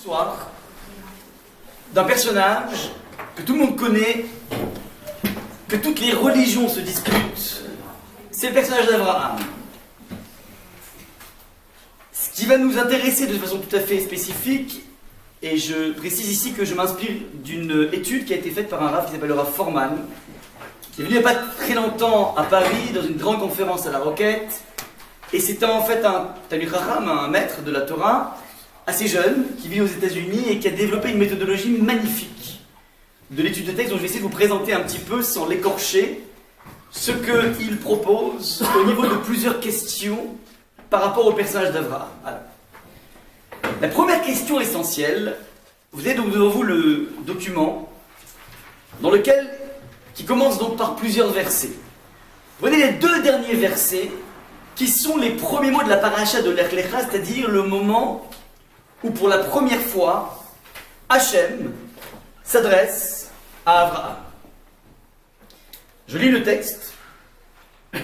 L'histoire d'un personnage que tout le monde connaît, que toutes les religions se disputent, c'est le personnage d'Abraham. Ce qui va nous intéresser de façon tout à fait spécifique, et je précise ici que je m'inspire d'une étude qui a été faite par un rav qui s'appelle le rav Forman, qui est venu il n'y a pas très longtemps à Paris dans une grande conférence à la Roquette, et c'était en fait un Talmid Chacham, un maître de la Torah, assez jeune, qui vit aux États-Unis et qui a développé une méthodologie magnifique de l'étude de texte dont je vais essayer de vous présenter un petit peu, sans l'écorcher, ce qu'il propose au niveau de plusieurs questions par rapport au personnage d'Abraham. Alors, la première question essentielle, vous avez donc devant vous le document, qui commence donc par plusieurs versets. Vous voyez les deux derniers versets, qui sont les premiers mots de la paracha de Lech Lecha, c'est-à-dire le moment où pour la première fois, Hachem s'adresse à Abraham. Je lis le texte. Le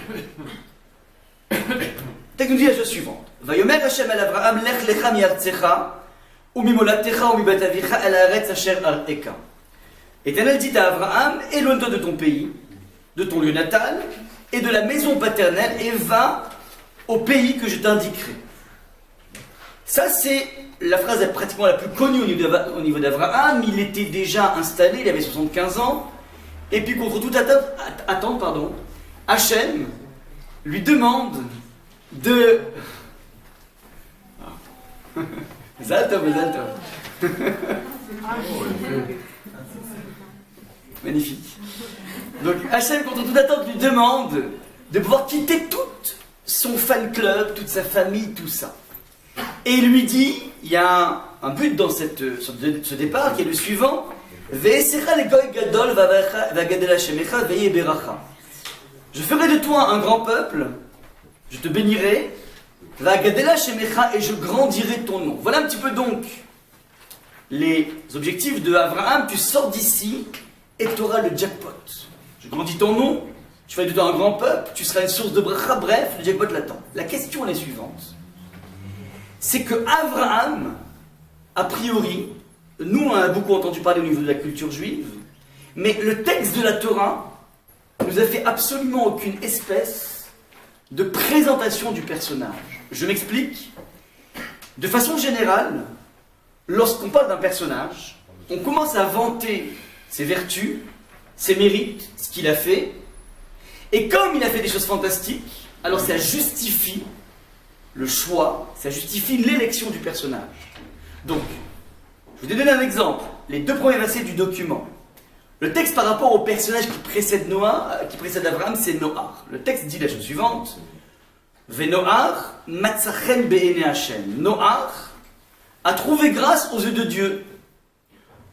texte nous dit la chose suivante. Vayomer Hachem al Abraham, Lech Lecha mi'artzecha, u'mimolatecha u'mibat avicha al haaretz asher ar'eka. Éternel dit à Abraham, éloigne-toi de ton pays, de ton lieu natal, et de la maison paternelle, et va au pays que je t'indiquerai. Ça, c'est la phrase pratiquement la plus connue au niveau d'Abraham. Il était déjà installé, il avait 75 ans. Et puis, contre toute attente, Hachem lui demande de... Zaltov. Magnifique. Donc, Hachem, contre toute attente, lui demande de pouvoir quitter tout son fan club, toute sa famille, tout ça. Et il lui dit, il y a un but dans ce départ qui est le suivant. Je ferai de toi un grand peuple, je te bénirai, et je grandirai ton nom. Voilà un petit peu donc les objectifs de Abraham. Tu sors d'ici et tu auras le jackpot. Je grandis ton nom, je ferai de toi un grand peuple, tu seras une source de bracha, bref, le jackpot l'attend. La question est la suivante. C'est que Abraham, a priori, nous on a beaucoup entendu parler au niveau de la culture juive, mais le texte de la Torah nous a fait absolument aucune espèce de présentation du personnage. Je m'explique. De façon générale, lorsqu'on parle d'un personnage, on commence à vanter ses vertus, ses mérites, ce qu'il a fait, et comme il a fait des choses fantastiques, alors ça justifie le choix, ça justifie l'élection du personnage. Donc, je vais vous donner un exemple. Les deux premiers versets du document. Le texte par rapport au personnage qui précède Abraham, c'est Noach. Le texte dit la chose suivante. Venoach matzachen be'ene Hashem. Noach a trouvé grâce aux yeux de Dieu.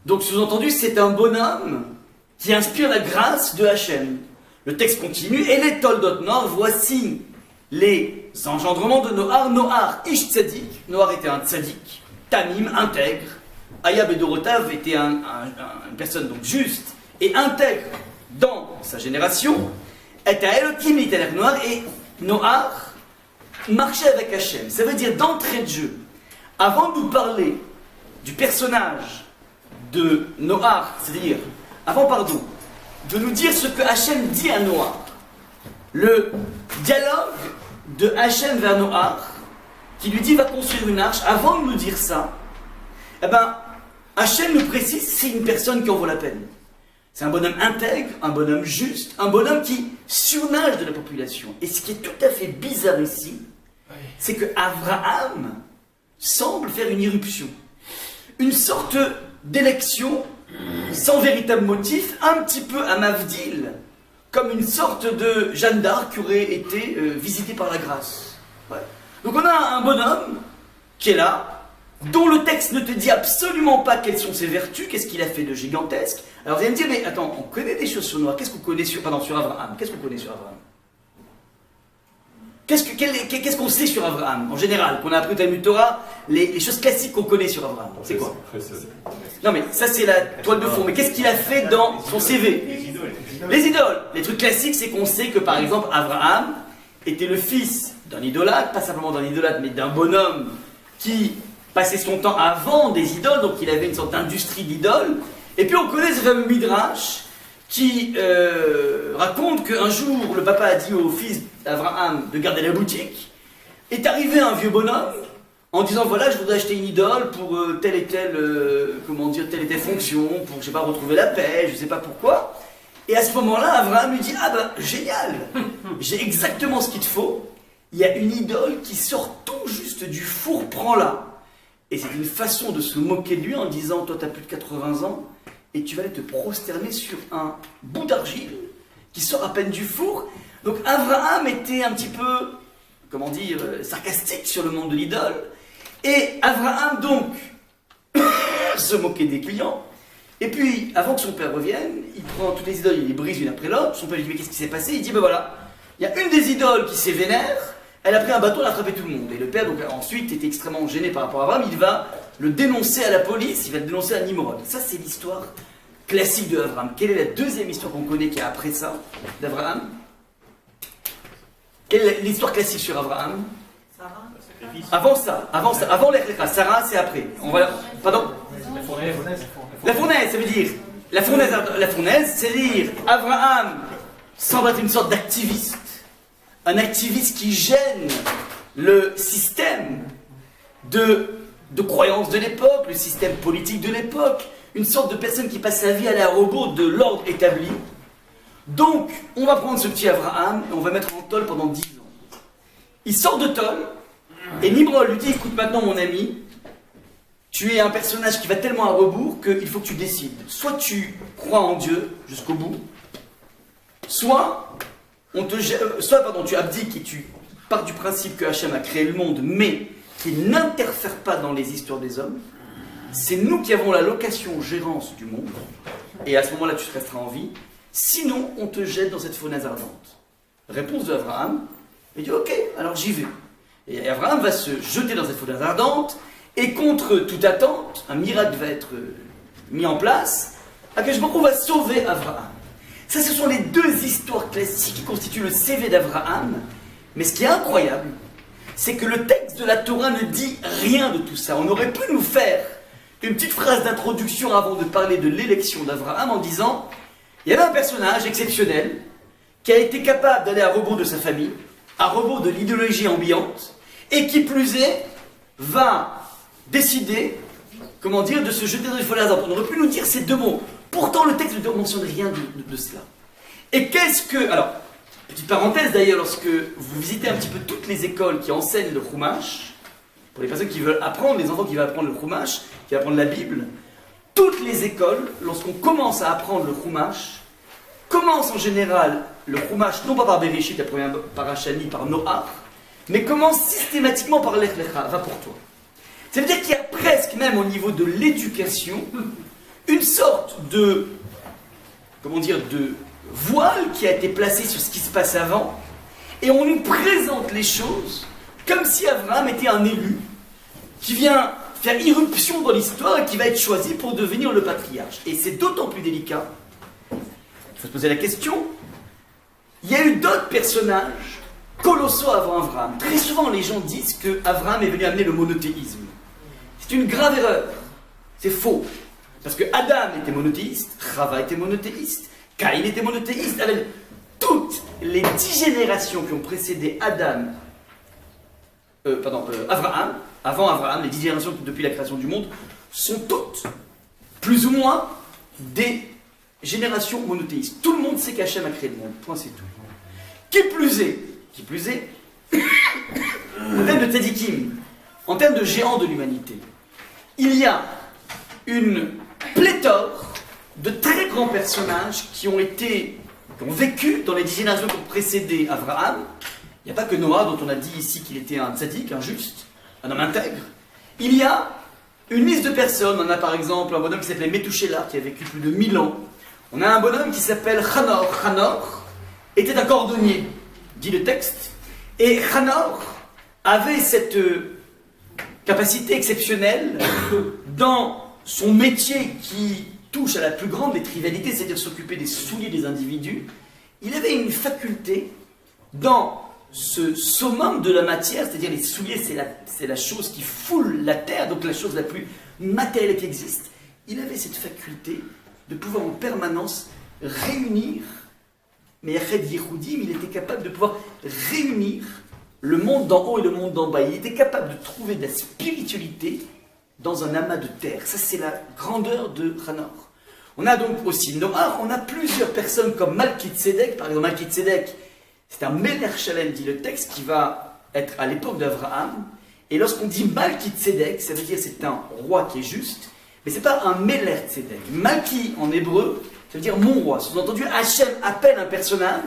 Donc, sous-entendu, c'est un bonhomme qui inspire la grâce de Hashem. Le texte continue. Et les Toldot Nor, voici les engendrements de Noach. Noach, Ish Tzadik. Noach était un Tzadik, Tamim, intègre. Aya Bedorotav était une personne donc juste et intègre dans sa génération. Et Elohim l'Éternel Noir, et Noach marchait avec Hachem. Ça veut dire d'entrée de jeu, avant de nous parler du personnage de Noach, c'est-à-dire, de nous dire ce que Hachem dit à Noach, le dialogue de Hachem vers Noach, qui lui dit va construire une arche, avant de nous dire ça, eh bien, Hachem nous précise c'est une personne qui en vaut la peine. C'est un bonhomme intègre, un bonhomme juste, un bonhomme qui surnage de la population. Et ce qui est tout à fait bizarre ici, c'est que Abraham semble faire une irruption. Une sorte d'élection sans véritable motif, un petit peu à Mavdil, comme une sorte de Jeanne d'Arc qui aurait été visitée par la grâce. Ouais. Donc on a un bonhomme qui est là, dont le texte ne te dit absolument pas quelles sont ses vertus, qu'est-ce qu'il a fait de gigantesque. Alors vous allez me dire, mais attends, on connaît des choses sur Noah, qu'est-ce qu'on connaît sur Abraham? Qu'est-ce qu'on connaît sur Abraham? Qu'est-ce qu'on sait sur Abraham, en général, qu'on a appris au Talmud Torah, les choses classiques qu'on connaît sur Abraham? C'est quoi? Non mais ça c'est la toile de fond, mais qu'est-ce qu'il a fait dans son CV? Les idoles. Les trucs classiques, c'est qu'on sait que par exemple, Abraham était le fils d'un idolâtre, pas simplement d'un idolâtre, mais d'un bonhomme qui passait son temps à vendre des idoles, donc il avait une sorte d'industrie d'idoles. Et puis on connaît ce fameux Midrash qui raconte qu'un jour, le papa a dit au fils d'Abraham de garder la boutique. Est arrivé un vieux bonhomme en disant voilà, je voudrais acheter une idole pour telle et telle, telle et telle fonction, pour, je sais pas, retrouver la paix, je sais pas pourquoi. Et à ce moment-là, Abraham lui dit ah ben, génial, j'ai exactement ce qu'il te faut. Il y a une idole qui sort tout juste du four, prends-la. Et c'est une façon de se moquer de lui en disant toi, tu as plus de 80 ans et tu vas aller te prosterner sur un bout d'argile qui sort à peine du four. Donc Abraham était un petit peu, comment dire, sarcastique sur le monde de l'idole. Et Abraham, donc, se moquait des clients. Et puis, avant que son père revienne, il prend toutes les idoles, il les brise une après l'autre. Son père lui dit, mais qu'est-ce qui s'est passé? Il dit, ben voilà, il y a une des idoles qui s'est vénère, elle a pris un bâton, elle a frappé tout le monde. Et le père, donc, ensuite, était extrêmement gêné par rapport à Abraham. Il va le dénoncer à la police, il va le dénoncer à Nimrod. Ça, c'est l'histoire classique de Abraham. Quelle est la deuxième histoire qu'on connaît qui est après ça, d'Abraham? Quelle est l'histoire classique sur Abraham? Avant l'Echlecha. Sarah, c'est après. Pardon? La fournaise, ça veut dire. La fournaise, c'est-à-dire Abraham semble être une sorte d'activiste. Un activiste qui gêne le système de croyances de l'époque, le système politique de l'époque. Une sorte de personne qui passe sa vie à la rebours de l'ordre établi. Donc, on va prendre ce petit Abraham et on va mettre en tôle pendant 10 ans. Il sort de tôle. Et Nimrod lui dit, écoute maintenant mon ami, tu es un personnage qui va tellement à rebours qu'il faut que tu décides. Soit tu crois en Dieu jusqu'au bout, soit tu abdiques et tu pars du principe que Hachem a créé le monde, mais qu'il n'interfère pas dans les histoires des hommes. C'est nous qui avons la location-gérance du monde, et à ce moment-là tu resteras en vie. Sinon, on te jette dans cette fournaise ardente. Réponse de Abraham, il dit, ok, alors j'y vais. Et Abraham va se jeter dans cette fournaise ardente, et contre toute attente, un miracle va être mis en place, Akadosh Baruch Hu va sauver Abraham. Ça, ce sont les deux histoires classiques qui constituent le CV d'Abraham. Mais ce qui est incroyable, c'est que le texte de la Torah ne dit rien de tout ça. On aurait pu nous faire une petite phrase d'introduction avant de parler de l'élection d'Abraham en disant il y avait un personnage exceptionnel qui a été capable d'aller à rebours de sa famille, à rebours de l'idéologie ambiante, et qui plus est, va décider, comment dire, de se jeter dans une folie ardente. On aurait pu nous dire ces deux mots. Pourtant, le texte ne mentionne rien de cela. Et qu'est-ce que... Alors, petite parenthèse d'ailleurs, lorsque vous visitez un petit peu toutes les écoles qui enseignent le Chumash, pour les personnes qui veulent apprendre, les enfants qui veulent apprendre le Chumash, qui veulent apprendre la Bible, toutes les écoles, lorsqu'on commence à apprendre le Chumash, commencent en général le Chumash, non pas par Bereshit, la première paracha, ni par Noach, mais commence systématiquement par Lech Lecha, va pour toi. Ça veut dire qu'il y a presque, même au niveau de l'éducation, une sorte de, comment dire, de voile qui a été placé sur ce qui se passe avant, et on nous présente les choses comme si Abraham était un élu qui vient faire irruption dans l'histoire et qui va être choisi pour devenir le patriarche. Et c'est d'autant plus délicat, il faut se poser la question, il y a eu d'autres personnages colossaux avant Abraham. Très souvent les gens disent que Abraham est venu amener le monothéisme. C'est une grave erreur, c'est faux. Parce que Adam était monothéiste, Chava était monothéiste, Caïn était monothéiste, avec toutes les 10 générations qui ont précédé Abraham, avant Abraham, les 10 générations depuis la création du monde, sont toutes, plus ou moins, des générations monothéistes. Tout le monde sait qu'Hachem a créé le monde, point c'est tout. Qui plus est, en termes de tzadikim, en termes de géants de l'humanité, il y a une pléthore de très grands personnages qui ont vécu dans les 10 générations qui ont précédé Abraham. Il n'y a pas que Noah, dont on a dit ici qu'il était un tzaddik, un juste, un homme intègre. Il y a une liste de personnes. On a par exemple un bonhomme qui s'appelait Methuselah, qui a vécu plus de 1000 ans. On a un bonhomme qui s'appelle Hanor. Hanor était un cordonnier, dit le texte. Et Hanor avait cette capacité exceptionnelle dans son métier qui touche à la plus grande des trivialités, c'est-à-dire s'occuper des souliers des individus. Il avait une faculté dans ce summum de la matière, c'est-à-dire les souliers, c'est la chose qui foule la terre, donc la chose la plus matérielle qui existe. Il avait cette faculté de pouvoir en permanence réunir, mais il était capable de pouvoir réunir le monde d'en haut et le monde d'en bas. Il était capable de trouver de la spiritualité dans un amas de terre. Ça, c'est la grandeur de Hanor. On a donc aussi Noach, on a plusieurs personnes comme Malki-Tzedek. Par exemple, Malki-Tzedek, c'est un Meler Shalem, dit le texte, qui va être à l'époque d'Abraham. Et lorsqu'on dit Malki-Tzedek, ça veut dire c'est un roi qui est juste, mais c'est pas un Meler Tzedek. Malki, en hébreu, ça veut dire mon roi. Sous-entendu, Hachem appelle un personnage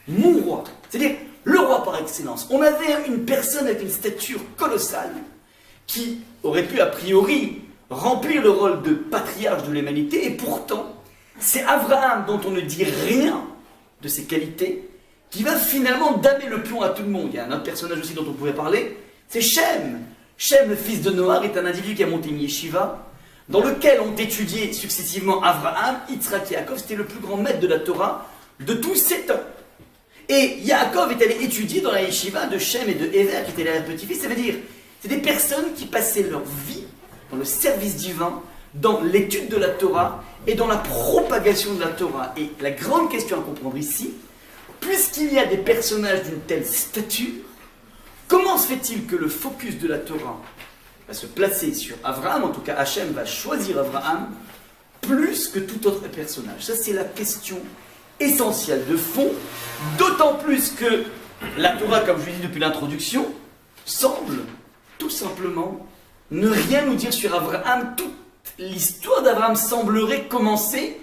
mon roi. C'est-à-dire le roi par excellence. On avait une personne avec une stature colossale qui aurait pu a priori remplir le rôle de patriarche de l'humanité, et pourtant, c'est Abraham dont on ne dit rien de ses qualités, qui va finalement damer le plomb à tout le monde. Il y a un autre personnage aussi dont on pouvait parler, c'est Shem. Shem, le fils de Noach, est un individu qui a monté une yeshiva, dans lequel ont étudié successivement Abraham, Yitzhak et Yaakov. C'était le plus grand maître de la Torah de tous ces temps. Et Yaakov est allé étudier dans la yeshiva de Shem et de Ever, qui étaient les petits-fils. Ça veut dire, c'est des personnes qui passaient leur vie dans le service divin, dans l'étude de la Torah et dans la propagation de la Torah. Et la grande question à comprendre ici, puisqu'il y a des personnages d'une telle stature, comment se fait-il que le focus de la Torah va se placer sur Abraham, en tout cas Hachem va choisir Abraham, plus que tout autre personnage? Ça, c'est la question essentielle de fond, d'autant plus que la Torah, comme je l'ai dit depuis l'introduction, semble tout simplement ne rien nous dire sur Abraham. Toute l'histoire d'Abraham semblerait commencer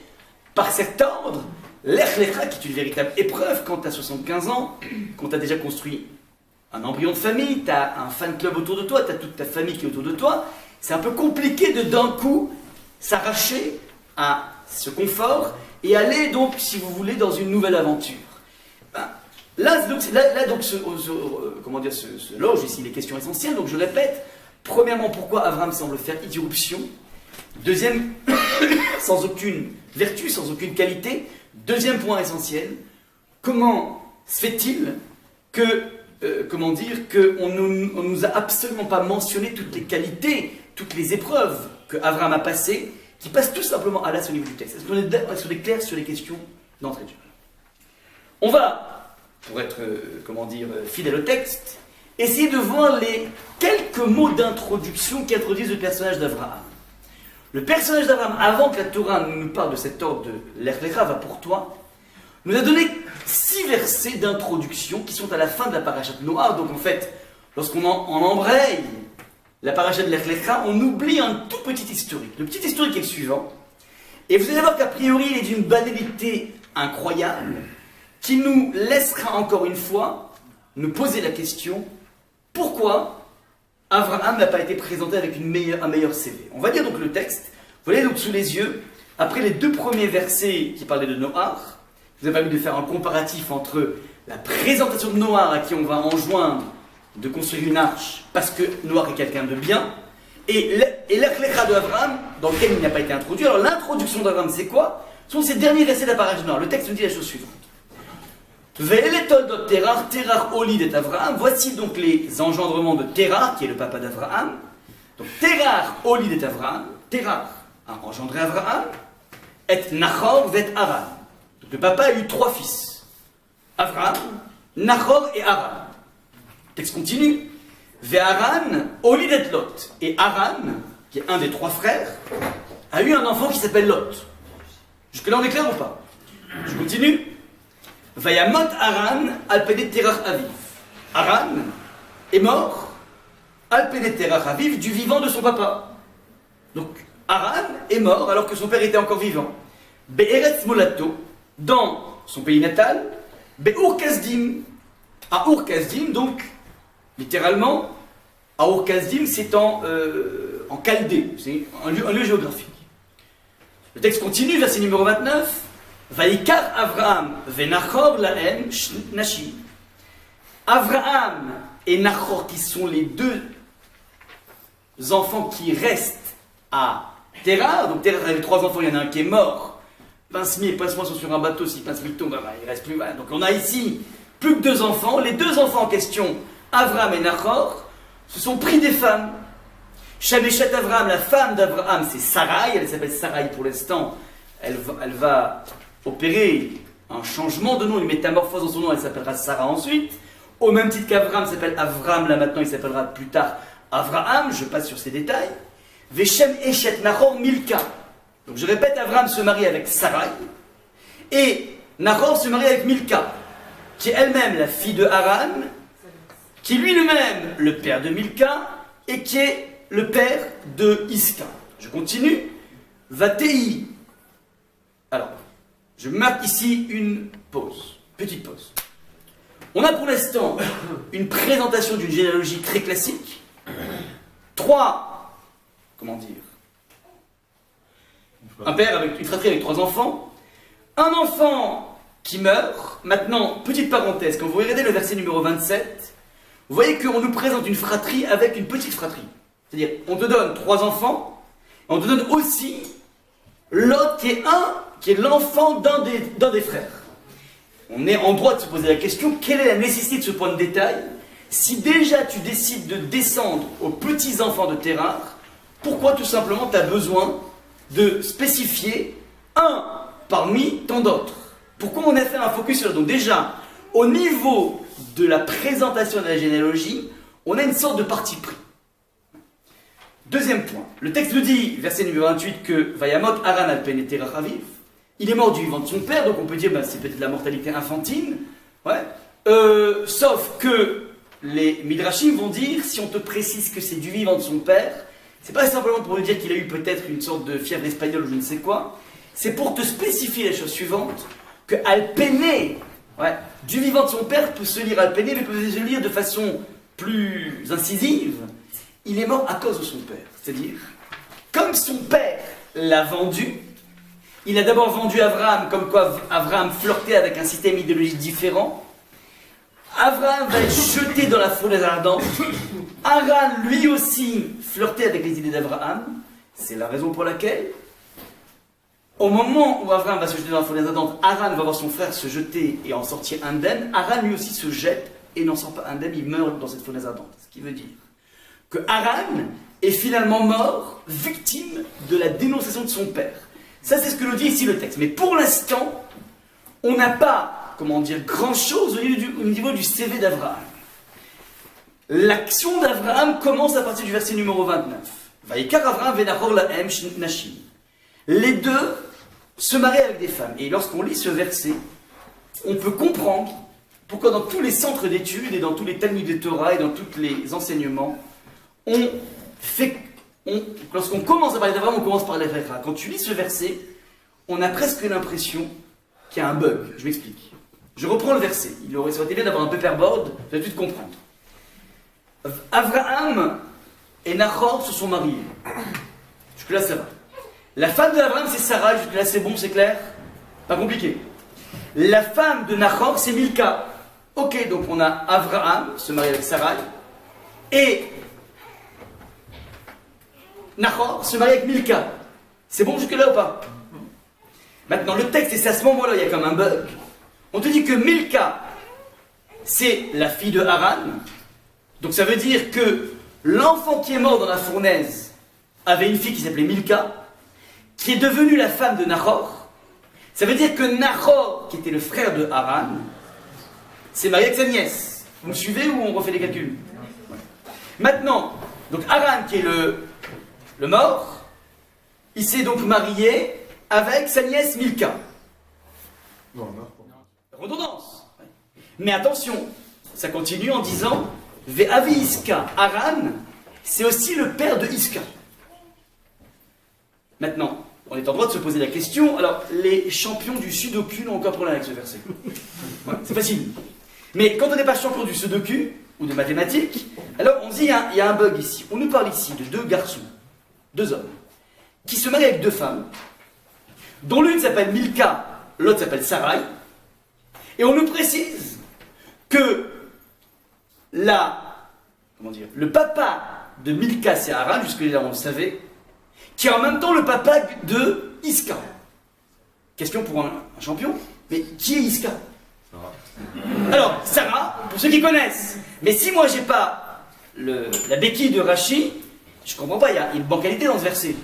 par cet ordre, l'Ech Lecha, qui est une véritable épreuve quand tu as 75 ans, quand tu as déjà construit un embryon de famille, tu as un fan club autour de toi, tu as toute ta famille qui est autour de toi. C'est un peu compliqué de d'un coup s'arracher à ce confort et aller donc, si vous voulez, dans une nouvelle aventure. Là, comment dire, ce loge ici, les questions essentielles. Donc je répète, premièrement, pourquoi Abraham semble faire irruption? Deuxième, sans aucune vertu, sans aucune qualité. Deuxième point essentiel, comment se fait-il que, comment dire, qu'on ne nous a absolument pas mentionné toutes les qualités, toutes les épreuves que Abraham a passées, qui passent tout simplement à l'as au niveau du texte? Est-ce qu'on est clair sur les questions d'entrée de jeu? On va, pour être, comment dire, fidèle au texte, essayer de voir les quelques mots d'introduction qui introduisent le personnage d'Abraham. Le personnage d'Abraham, avant que la Torah nous parle de cet ordre de l'Ech Lecha va pour toi, nous a donné 6 versets d'introduction qui sont à la fin de la parashat Noach. Donc en fait, lorsqu'on embraye la parashat de l'Ech Lecha, on oublie un tout petit historique. Le petit historique est le suivant. Et vous allez voir qu'a priori, il est d'une banalité incroyable, qui nous laissera encore une fois nous poser la question, pourquoi Abraham n'a pas été présenté avec un meilleur CV? On va lire donc le texte. Vous voyez donc sous les yeux, après les 2 premiers versets qui parlaient de Noach, je vous ai permis de faire un comparatif entre la présentation de Noach à qui on va enjoindre de construire une arche parce que Noach est quelqu'un de bien, et l'Ech Lecha de Abraham, dans lequel il n'a pas été introduit. Alors l'introduction d'Abraham, c'est quoi? Ce sont ces derniers versets de la parashat Noach. Le texte nous dit la chose suivante. Terach Olid et Abraham. Voici donc les engendrements de Terach, qui est le papa d'Abraham. Donc Terach Olid et Abraham. Terach a engendré Abraham. Et Nachor vet Haran. Donc le papa a eu 3 fils. Abraham, Nachor et Haran. Le texte continue. Ve'Haran Olid et Lot. Et Haran, qui est un des 3 frères, a eu un enfant qui s'appelle Lot. Jusque-là on est clair ou pas? Je continue. Vayamot Haran alpédé Terach Aviv. Haran est mort alpédé Terach Aviv du vivant de son papa. Donc Haran est mort alors que son père était encore vivant. Be'eretz Molato, dans son pays natal. Be'ur Kasdim, à Ur Kasdim, donc littéralement, à Ur Kasdim c'est en Chaldée, c'est un lieu géographique. Le texte continue, verset numéro 29. Vaikar Avraham venachor lahem nashim. Avraham et Nachor, qui sont les 2 enfants qui restent à Terah. Donc Terah avait 3 enfants, il y en a un qui est mort. Pince-mi et Pince-moi sont sur un bateau, si Pince-mi tombe, il ne reste plus. Voilà. Donc on a ici plus que 2 enfants. Les 2 enfants en question, Avram et Nahor, se sont pris des femmes. Shameshet Avram, la femme d'Avraham, c'est Sarai, elle s'appelle Sarai pour l'instant. Elle va opérer un changement de nom, une métamorphose dans son nom, elle s'appellera Sarah ensuite. Au même titre qu'Avram s'appelle Avram, là maintenant il s'appellera plus tard Avraham, je passe sur ces détails. Veshem Eshet Nahor Milka. Donc je répète, Avram se marie avec Sarai, et Nahor se marie avec Milka, qui est elle-même la fille de Haran, qui est lui-même le père de Milka, et qui est le père de Iska. Je continue. Vatei. Alors, je marque ici une pause, petite pause. On a pour l'instant une présentation d'une généalogie très classique. 3, comment dire, un père avec une fratrie avec 3 enfants. Un enfant qui meurt. Maintenant, petite parenthèse, quand vous regardez le verset numéro 27, vous voyez qu'on nous présente une fratrie avec une petite fratrie. C'est-à-dire, on te donne 3 enfants, et on te donne aussi l'autre qui est l'enfant d'un des frères. On est en droit de se poser la question, quelle est la nécessité de ce point de détail? Si déjà tu décides de descendre aux petits-enfants de Terrar, pourquoi tout simplement tu as besoin de spécifier un parmi tant d'autres? Pourquoi on a fait un focus sur... Donc déjà, au niveau de la présentation de la généalogie, on a une sorte de parti pris. Deuxième point, le texte nous dit, verset numéro 28, que Vayamot Haran al Pen et Raviv, il est mort du vivant de son père, donc on peut dire que c'est peut-être la mortalité infantile, ouais. Sauf que les Midrashim vont dire, si on te précise que c'est du vivant de son père, c'est pas simplement pour nous dire qu'il a eu peut-être une sorte de fièvre espagnole ou je ne sais quoi, c'est pour te spécifier la chose suivante, que Alpéné, ouais, du vivant de son père peut se lire Alpéné, mais peut se lire de façon plus incisive. Il est mort à cause de son père. C'est-à-dire, comme son père l'a vendu, il a d'abord vendu Abraham, comme quoi Abraham flirtait avec un système idéologique différent. Abraham va être jeté dans la fournaise ardente. Haran, lui aussi, flirtait avec les idées d'Abraham. C'est la raison pour laquelle, au moment où Abraham va se jeter dans la fournaise ardente, Haran va voir son frère se jeter et en sortir indemne. Haran, lui aussi, se jette et n'en sort pas indemne, il meurt dans cette fournaise ardente. Ce qui veut dire que Haran est finalement mort, victime de la dénonciation de son père. Ça, c'est ce que nous dit ici le texte. Mais pour l'instant, on n'a pas, comment dire, grand-chose au niveau du CV d'Abraham. L'action d'Abraham commence à partir du verset numéro 29. Vaikar Abraham venachor lahem nashim. Les deux se marient avec des femmes. Et lorsqu'on lit ce verset, on peut comprendre pourquoi dans tous les centres d'études et dans tous les Talmuds de Torah et dans tous les enseignements, lorsqu'on commence à parler d'Abraham, on commence par les Vayikra. Quand tu lis ce verset, on a presque l'impression qu'il y a un bug. Je m'explique. Je reprends le verset. Il aurait été bien d'avoir un paperboard, vous allez tout comprendre. Abraham et Nahor se sont mariés. Jusque-là, ça va. La femme d'Abraham, c'est Sarah. Jusque-là, c'est bon, c'est clair. Pas compliqué. La femme de Nahor, c'est Milka. Ok, donc on a Abraham, se marie avec Sarai, et Nahor se marie avec Milka. C'est bon jusque-là ou pas? Maintenant, le texte, et c'est à ce moment-là, il y a comme un bug. On te dit que Milka, c'est la fille de Haran. Donc ça veut dire que l'enfant qui est mort dans la fournaise avait une fille qui s'appelait Milka, qui est devenue la femme de Nahor. Ça veut dire que Nahor, qui était le frère de Haran, s'est marié avec sa nièce. Vous me suivez ou on refait les calculs? Maintenant, donc Haran, qui est le mort, il s'est donc marié avec sa nièce Milka. Redondance. Mais attention, ça continue en disant Ve'avi Iska, Haran, c'est aussi le père de Iska. Maintenant, on est en droit de se poser la question. Alors, les champions du Sudoku n'ont aucun problème avec ce verset. Ouais, c'est facile. Mais quand on n'est pas champion du Sudoku ou de mathématiques, alors on se dit il y a un bug ici. On nous parle ici de 2 garçons, 2 hommes, qui se marient avec 2 femmes, dont l'une s'appelle Milka, l'autre s'appelle Sarai, et on nous précise que le papa de Milka, c'est Haran, jusque-là on le savait, qui est en même temps le papa de Iska. Question pour un champion, mais qui est Iska? Alors, Sarah, pour ceux qui connaissent, mais si moi j'ai pas la béquille de Rachi, je comprends pas, il y a une bancalité dans ce verset.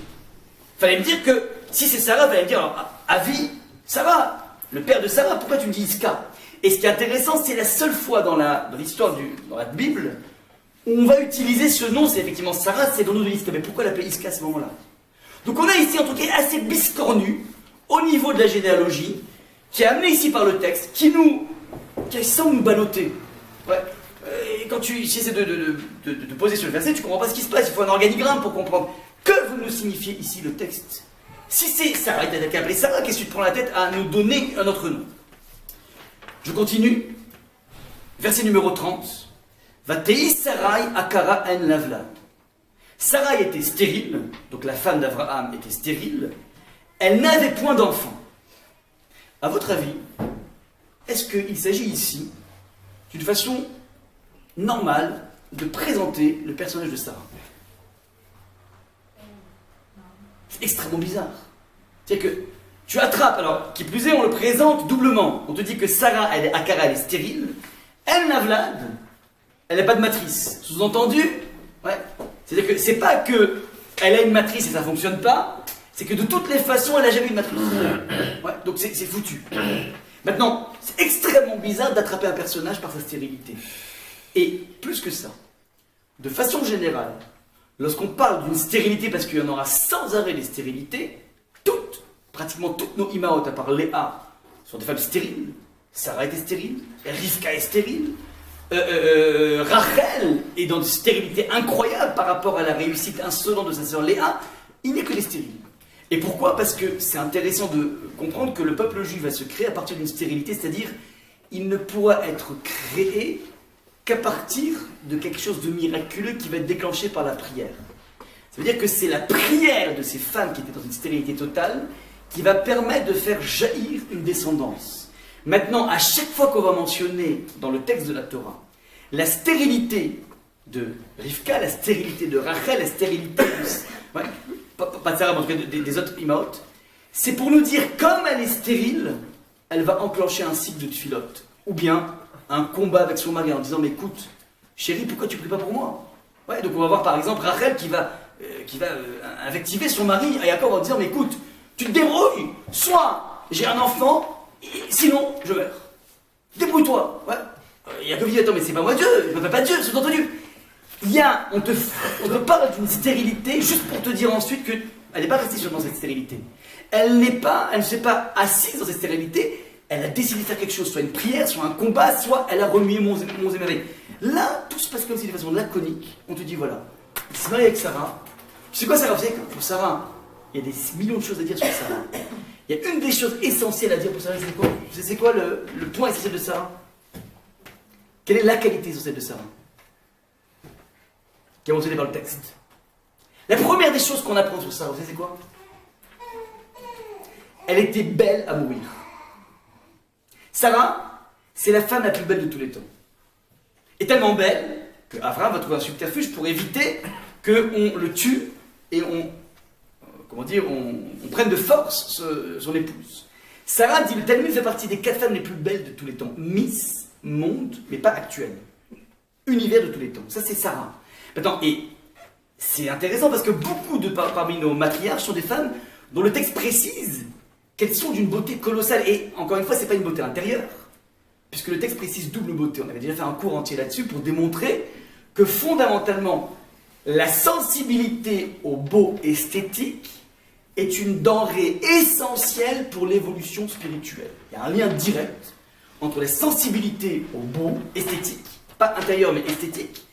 Fallait me dire que, si c'est Sarah, fallait me dire, alors, Avi, Sarah, le père de Sarah, pourquoi tu me dis Iska? Et ce qui est intéressant, c'est la seule fois dans l'histoire dans la Bible, où on va utiliser ce nom, c'est effectivement Sarah, c'est dans le nom de Iska. Mais pourquoi l'appeler Iska à ce moment-là? Donc on a ici un truc assez biscornu, au niveau de la généalogie, qui est amené ici par le texte, qui semble nous balloter. Ouais. Et quand tu essaies de poser sur le verset, tu comprends pas ce qui se passe, il faut un organigramme pour comprendre. Que veut nous signifier ici le texte? Si c'est Sarah, il t'a appelé Sarah, qu'est-ce que tu te prends la tête à nous donner un autre nom? Je continue. Verset numéro 30. Vatei Sarai akara en lavla. Sarai était stérile, donc la femme d'Abraham était stérile. Elle n'avait point d'enfant. À votre avis, est-ce qu'il s'agit ici d'une façon normale de présenter le personnage de Sarah? C'est extrêmement bizarre. C'est-à-dire que tu attrapes, alors, qui plus est, on le présente doublement. On te dit que Sarah, Akara, elle est stérile. Elle n'a vlad, elle n'a pas de matrice. Sous-entendu, ouais. C'est-à-dire que c'est pas que elle a une matrice et ça ne fonctionne pas, c'est que de toutes les façons, elle n'a jamais eu de matrice. Ouais, donc c'est foutu. Maintenant, c'est extrêmement bizarre d'attraper un personnage par sa stérilité. Et plus que ça, de façon générale, lorsqu'on parle d'une stérilité, parce qu'il y en aura sans arrêt des stérilités, pratiquement toutes nos imaot, à part Léa, sont des femmes stériles. Sarah était stérile, Rivka est stérile, Rachel est dans une stérilité incroyable par rapport à la réussite insolente de sa sœur Léa. Il n'est que des stériles. Et pourquoi? Parce que c'est intéressant de comprendre que le peuple juif va se créer à partir d'une stérilité, c'est-à-dire il ne pourra être créé qu'à partir de quelque chose de miraculeux qui va être déclenché par la prière. Ça veut dire que c'est la prière de ces femmes qui étaient dans une stérilité totale qui va permettre de faire jaillir une descendance. Maintenant, à chaque fois qu'on va mentionner dans le texte de la Torah la stérilité de Rivka, la stérilité de Rachel, la stérilité de... Ouais, pas de Sarah, mais en tout cas des autres imaot, c'est pour nous dire, comme elle est stérile, elle va enclencher un cycle de tfilote, ou bien un combat avec son mari en disant, mais écoute, chérie, pourquoi tu pries pas pour moi? Ouais, donc on va voir par exemple Rachel qui va invectiver son mari à Jacob en disant, mais écoute, tu te débrouilles, soit j'ai un enfant, sinon je meurs. Débrouille-toi. Ouais. Jacob dit, attends, mais c'est pas moi Dieu, je m'appelle pas Dieu, c'est entendu. On te parle d'une stérilité juste pour te dire ensuite qu'elle n'est pas restée dans cette stérilité. Elle ne s'est pas assise dans cette stérilité, elle a décidé de faire quelque chose, soit une prière, soit un combat, soit elle a remué mon et merveilles. Là, tout se passe comme si de façon laconique, on te dit voilà, il s'est marié avec Sarah. Tu sais quoi Sarah? Vous savez que pour Sarah, il y a des millions de choses à dire sur Sarah. Il y a une des choses essentielles à dire pour Sarah, c'est quoi? C'est quoi le point essentiel de Sarah? Quelle est la qualité essentielle de Sarah qui est mentionnée par le texte? La première des choses qu'on apprend sur Sarah, vous savez c'est quoi? Elle était belle à mourir. Sarah, c'est la femme la plus belle de tous les temps. Et tellement belle que Abraham va trouver un subterfuge pour éviter qu'on le tue et on prenne de force son épouse. Sarah, dit le Talmud, fait partie des 4 femmes les plus belles de tous les temps. Miss, monde, mais pas actuelle. Univers de tous les temps. Ça, c'est Sarah. Maintenant, et c'est intéressant parce que beaucoup parmi nos matriarches sont des femmes dont le texte précise qu'elles sont d'une beauté colossale. Et encore une fois, c'est pas une beauté intérieure, puisque le texte précise double beauté. On avait déjà fait un cours entier là-dessus pour démontrer que fondamentalement, la sensibilité au beau esthétique est une denrée essentielle pour l'évolution spirituelle. Il y a un lien direct entre la sensibilité au beau esthétique, pas intérieur mais esthétique,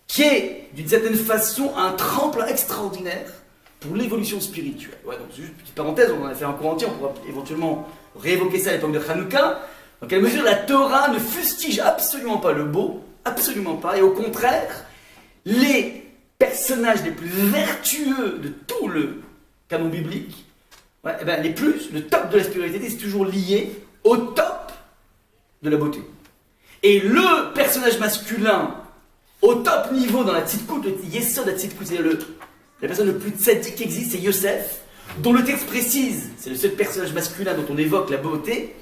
qui est d'une certaine façon un tremplin extraordinaire pour l'évolution spirituelle. Ouais, donc juste une petite parenthèse, on en a fait un cours entier, on pourra éventuellement réévoquer ça à l'époque de Hanouka. Dans quelle mesure la Torah ne fustige absolument pas le beau, absolument pas, et au contraire, les personnages les plus vertueux de tout le canon biblique, ouais, eh ben, le top de la spiritualité, c'est toujours lié au top de la beauté. Et le personnage masculin au top niveau dans la tzidkout, le yesod de la tzidkout, c'est-à-dire la personne le plus tzaddik qui existe, c'est Yosef, dont le texte précise, c'est le seul personnage masculin dont on évoque la beauté,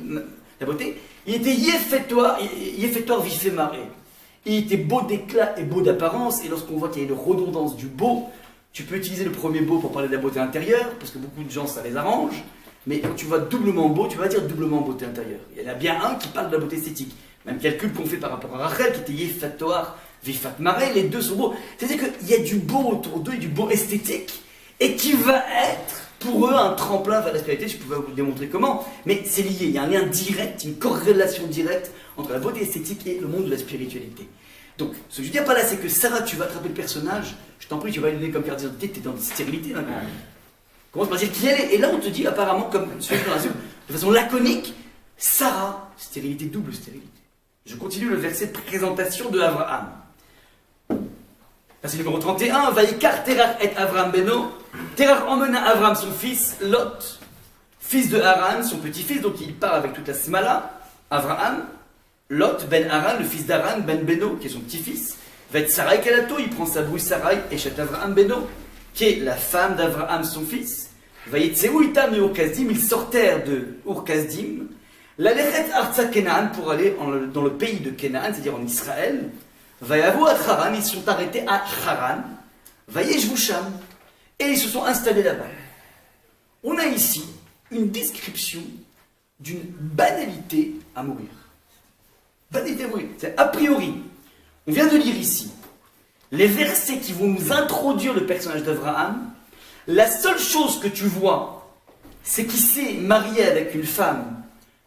Il était yéfétoire vif et maré. Il était beau d'éclat et beau d'apparence. Et lorsqu'on voit qu'il y a une redondance du beau, tu peux utiliser le premier beau pour parler de la beauté intérieure, parce que beaucoup de gens, ça les arrange. Mais quand tu vois doublement beau, tu vas dire doublement beauté intérieure. Il y en a bien un qui parle de la beauté esthétique. Même calcul qu'on fait par rapport à Rachel, qui était yéfétoire, vifat maré, les deux sont beaux. C'est-à-dire qu'il y a du beau autour d'eux, et du beau esthétique, et qui va être pour eux un tremplin vers la spiritualité. Je pouvais vous démontrer comment, mais c'est lié. Il y a un lien direct, une corrélation directe entre la beauté esthétique et le monde de la spiritualité. Donc, ce que je veux dire par là, c'est que Sarah, tu vas attraper le personnage, je t'en prie, tu vas lui donner comme carte d'identité, tu es dans une stérilité maintenant. Commence par dire qui elle est, et là on te dit apparemment, comme celui dans l'azur, de façon laconique, Sarah, stérilité, double stérilité. Je continue le verset de présentation de Abraham. Verset numéro 31, Vaïkar Terach et Abraham Beno. Terach emmena Abraham son fils, Lot, fils de Haran, son petit-fils, donc il part avec toute la smala. Abraham, Lot, ben Haran, le fils d'Haran, ben Beno, qui est son petit-fils. Va être Sarai Kalato, il prend sa brouille Sarai, et chez Abraham Beno, qui est la femme d'Abraham, son fils. Vaïtseu itam et Ur-Kasdim, ils sortèrent de Ur-Kasdim. La Lechet Arza Kenaan pour aller dans le pays de Kenaan, c'est-à-dire en Israël. Vayavu à Haran, ils sont arrêtés à Haran. Vayeshvusham, et ils se sont installés là-bas. On a ici une description d'une banalité à mourir. Banalité à mourir. C'est a priori, on vient de lire ici les versets qui vont nous introduire le personnage d'Abraham. La seule chose que tu vois, c'est qu'il s'est marié avec une femme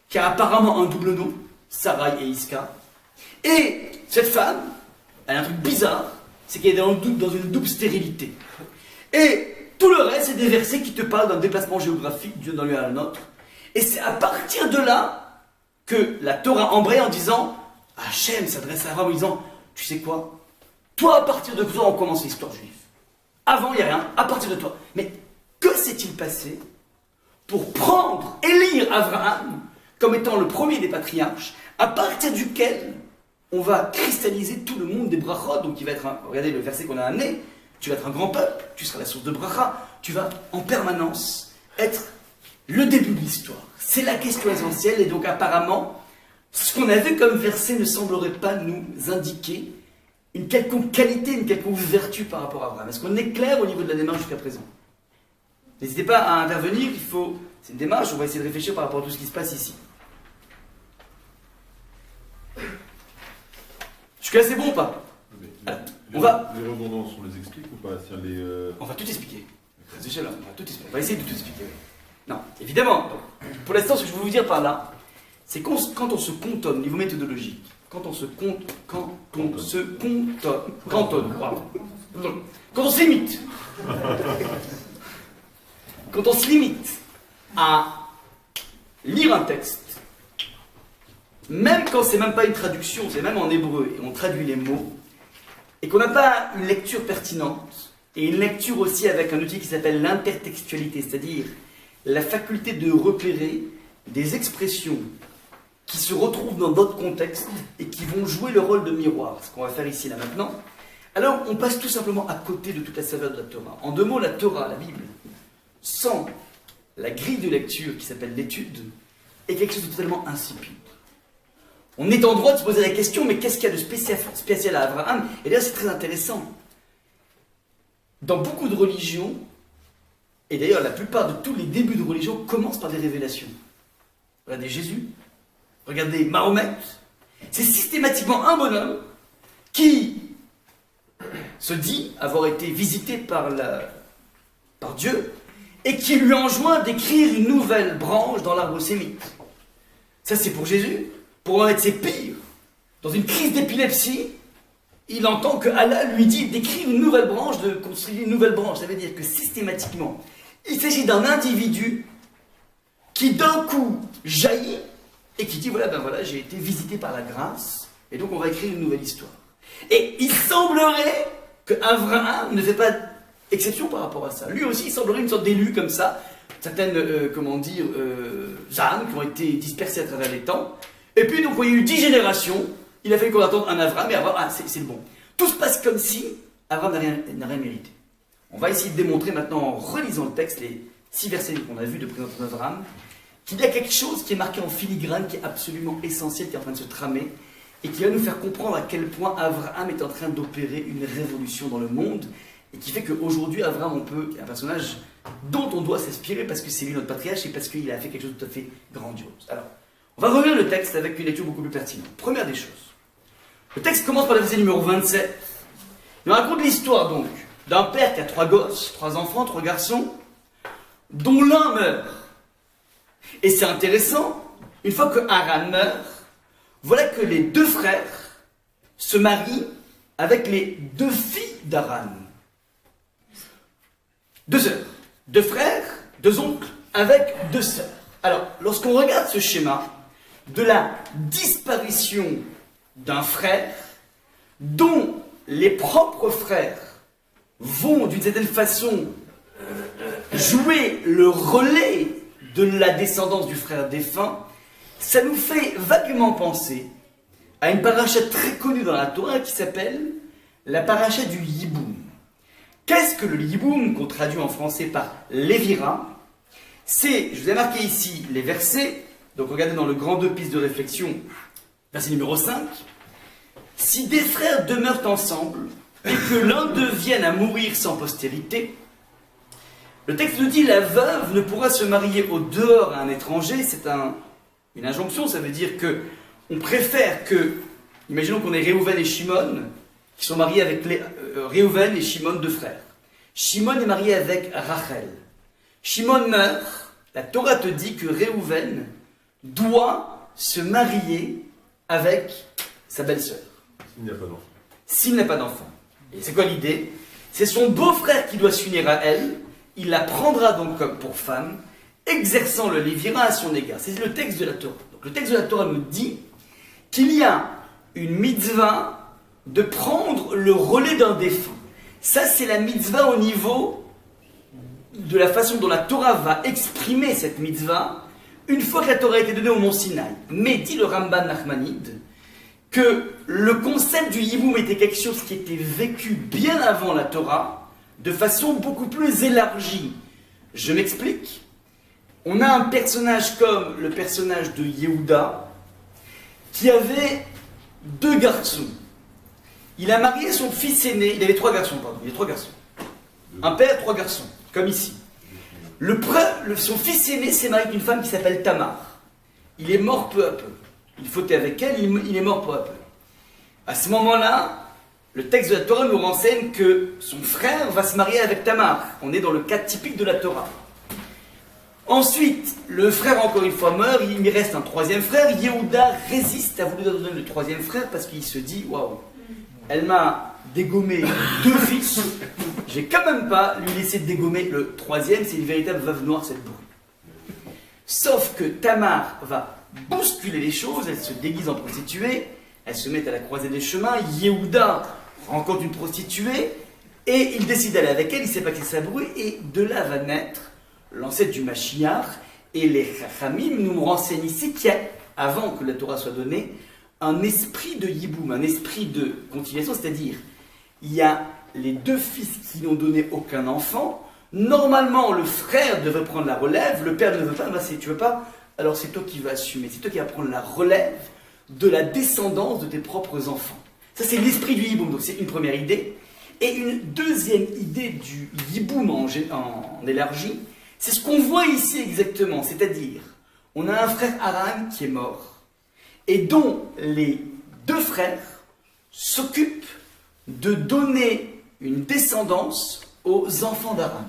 qui a apparemment un double nom, Sarai et Iska. Et cette femme, elle a un truc bizarre, c'est qu'elle est dans une double stérilité. Et tout le reste, c'est des versets qui te parlent d'un déplacement géographique d'un lieu à un autre. Et c'est à partir de là que la Torah embraye en disant, Hachem s'adresse à Abraham en disant, tu sais quoi, toi, à partir de toi, on commence l'histoire juive. Avant, il n'y a rien, à partir de toi. Mais que s'est-il passé pour prendre, élire Abraham comme étant le premier des patriarches, à partir duquel on va cristalliser tout le monde des brachot, donc il va être regardez le verset qu'on a amené, tu vas être un grand peuple, tu seras la source de bracha, tu vas en permanence être le début de l'histoire. C'est la question essentielle, et donc apparemment, ce qu'on a vu comme verset ne semblerait pas nous indiquer une quelconque qualité, une quelconque vertu par rapport à Abraham. Est-ce qu'on est clair au niveau de la démarche jusqu'à présent? N'hésitez pas à intervenir, c'est une démarche, on va essayer de réfléchir par rapport à tout ce qui se passe ici. Jusqu'à là, c'est bon ou pas? Alors, les redondances, on les explique ou pas? On va tout expliquer. On va tout expliquer. On va essayer de tout expliquer. Non, évidemment. Donc, pour l'instant, ce que je veux vous dire par là, c'est quand on se cantonne, niveau méthodologique, quand on se limite, quand on se limite à lire un texte, même quand c'est même pas une traduction, c'est même en hébreu, et on traduit les mots, et qu'on n'a pas une lecture pertinente, et une lecture aussi avec un outil qui s'appelle l'intertextualité, c'est-à-dire la faculté de repérer des expressions qui se retrouvent dans d'autres contextes et qui vont jouer le rôle de miroir, ce qu'on va faire ici, là, maintenant, alors on passe tout simplement à côté de toute la saveur de la Torah. En deux mots, la Torah, la Bible, sans la grille de lecture qui s'appelle l'étude, est quelque chose de totalement insipide. On est en droit de se poser la question, mais qu'est-ce qu'il y a de spécial à Abraham? Et là, c'est très intéressant. Dans beaucoup de religions, et d'ailleurs la plupart de tous les débuts de religion commencent par des révélations. Regardez Jésus, regardez Mahomet, c'est systématiquement un bonhomme qui se dit avoir été visité par Dieu et qui lui enjoint d'écrire une nouvelle branche dans l'arbre sémite. Ça c'est pour Jésus. Pour Mohamed c'est pire. Dans une crise d'épilepsie, il entend que Allah lui dit d'écrire une nouvelle branche, de construire une nouvelle branche. Ça veut dire que systématiquement, il s'agit d'un individu qui d'un coup jaillit et qui dit voilà, ben voilà, j'ai été visité par la grâce et donc on va écrire une nouvelle histoire. Et il semblerait que Abraham ne fait pas exception par rapport à ça. Lui aussi, il semblerait une sorte d'élu comme ça, certaines, âmes qui ont été dispersées à travers les temps. Et puis donc, il y a eu 10 générations, il a fallu qu'on attende un Abraham, et Abraham, c'est le bon. Tout se passe comme si Abraham n'a rien mérité. On va essayer de démontrer maintenant, en relisant le texte, les 6 versets qu'on a vus de présentation d'Abraham, qu'il y a quelque chose qui est marqué en filigrane, qui est absolument essentiel, qui est en train de se tramer, et qui va nous faire comprendre à quel point Abraham est en train d'opérer une révolution dans le monde, et qui fait qu'aujourd'hui, Abraham, est un personnage dont on doit s'inspirer, parce que c'est lui notre patriarche, et parce qu'il a fait quelque chose de tout à fait grandiose. Alors, on va revenir le texte avec une lecture beaucoup plus pertinente. Première des choses. Le texte commence par le verset numéro 27. Il raconte l'histoire, donc, d'un père qui a 3 gosses, 3 enfants, 3 garçons, dont l'un meurt. Et c'est intéressant, une fois que Haran meurt, voilà que les 2 frères se marient avec les 2 filles d'Haran. 2 sœurs, 2 frères, 2 oncles, avec 2 sœurs. Alors, lorsqu'on regarde ce schéma de la disparition d'un frère, dont les propres frères vont d'une certaine façon jouer le relais de la descendance du frère défunt, ça nous fait vaguement penser à une paracha très connue dans la Torah qui s'appelle la paracha du Yiboum. Qu'est-ce que le Yiboum, qu'on traduit en français par Lévira? C'est, je vous ai marqué ici les versets, donc regardez dans le grand 2 pistes de réflexion, verset numéro 5. Si des frères demeurent ensemble et que l'un d'eux vienne à mourir sans postérité, le texte nous dit la veuve ne pourra se marier au dehors à un étranger. C'est une injonction, ça veut dire que on préfère que, imaginons qu'on ait Réhouven et Shimon, qui sont mariés avec Réhouven et Shimon, 2 frères. Shimon est marié avec Rachel. Shimon meurt, la Torah te dit que Réhouven doit se marier avec sa belle-sœur. S'il n'y a pas d'enfant. S'il n'a pas d'enfant. Et c'est quoi l'idée? C'est son beau-frère qui doit s'unir à elle, il la prendra donc comme pour femme, exerçant le lévira à son égard. C'est le texte de la Torah. Donc le texte de la Torah nous dit qu'il y a une mitzvah de prendre le relais d'un défunt. Ça, c'est la mitzvah au niveau de la façon dont la Torah va exprimer cette mitzvah une fois que la Torah a été donnée au mont Sinaï. Mais dit le Ramban Nachmanide que le concept du Yiboum était quelque chose qui était vécu bien avant la Torah, de façon beaucoup plus élargie. Je m'explique. On a un personnage comme le personnage de Yehuda, qui avait 2 garçons. Il a marié son fils aîné, il avait 3 garçons, pardon, il avait 3 garçons. Un père, 3 garçons, comme ici. Son fils aîné s'est marié avec une femme qui s'appelle Tamar. Il est mort peu à peu. Il fautait avec elle, il est mort peu à peu. À ce moment-là, le texte de la Torah nous renseigne que son frère va se marier avec Tamar. On est dans le cas typique de la Torah. Ensuite, le frère encore une fois meurt, il lui reste un 3e frère. Yehuda résiste à vouloir donner le 3e frère parce qu'il se dit, waouh, elle m'a dégommé 2 fils, j'ai quand même pas lui laissé dégommer le 3e, c'est une véritable veuve noire cette bourre. Sauf que Tamar va bousculer les choses, elle se déguise en prostituée, elle se met à la croisée des chemins, Yehuda rencontre une prostituée, et il décide d'aller avec elle, il ne sait pas qui c'est sa brouille, et de là va naître l'ancêtre du Mashiach, et les Chachamim nous renseignent ici qu'il y a, avant que la Torah soit donnée, un esprit de Yiboum, un esprit de continuation, c'est-à-dire, il y a les 2 fils qui n'ont donné aucun enfant, normalement le frère devrait prendre la relève, le père ne veut pas, bah, tu veux pas, alors c'est toi qui vas assumer, c'est toi qui vas prendre la relève de la descendance de tes propres enfants. Ça, c'est l'esprit du Yiboum, donc c'est une première idée. Et une deuxième idée du Yiboum en élargi, c'est ce qu'on voit ici exactement, c'est-à-dire, on a un frère Haran qui est mort, et dont les 2 frères s'occupent de donner une descendance aux enfants d'Haran.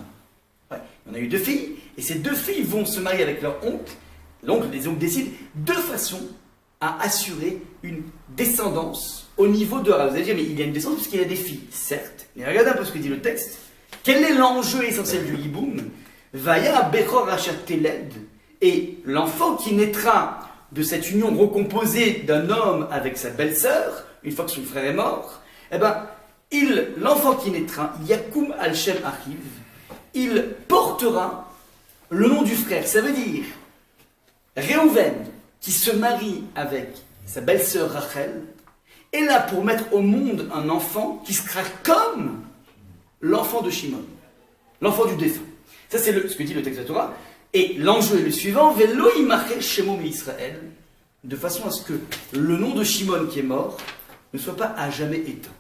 Ouais, on a eu 2 filles, et ces 2 filles vont se marier avec leur oncle. L'oncle, les oncles décident de façon à assurer une descendance au niveau de Haran. Vous allez dire, mais il y a une descendance parce qu'il y a des filles, certes. Mais regardez un peu ce que dit le texte. Quel est l'enjeu essentiel du Yiboum? Vaya Bechor Rachat Teled, et l'enfant qui naîtra de cette union recomposée d'un homme avec sa belle-sœur, une fois que son frère est mort, eh ben, l'enfant qui naîtra, Yakoum al-Shem Achiv, il portera le nom du frère. Ça veut dire, Réhouven, qui se marie avec sa belle-sœur Rachel, est là pour mettre au monde un enfant qui sera comme l'enfant de Shimon, l'enfant du défunt. Ça, c'est ce que dit le texte de la Torah. Et l'enjeu est le suivant, Velo imachel Shemo Israël, de façon à ce que le nom de Shimon qui est mort ne soit pas à jamais éteint.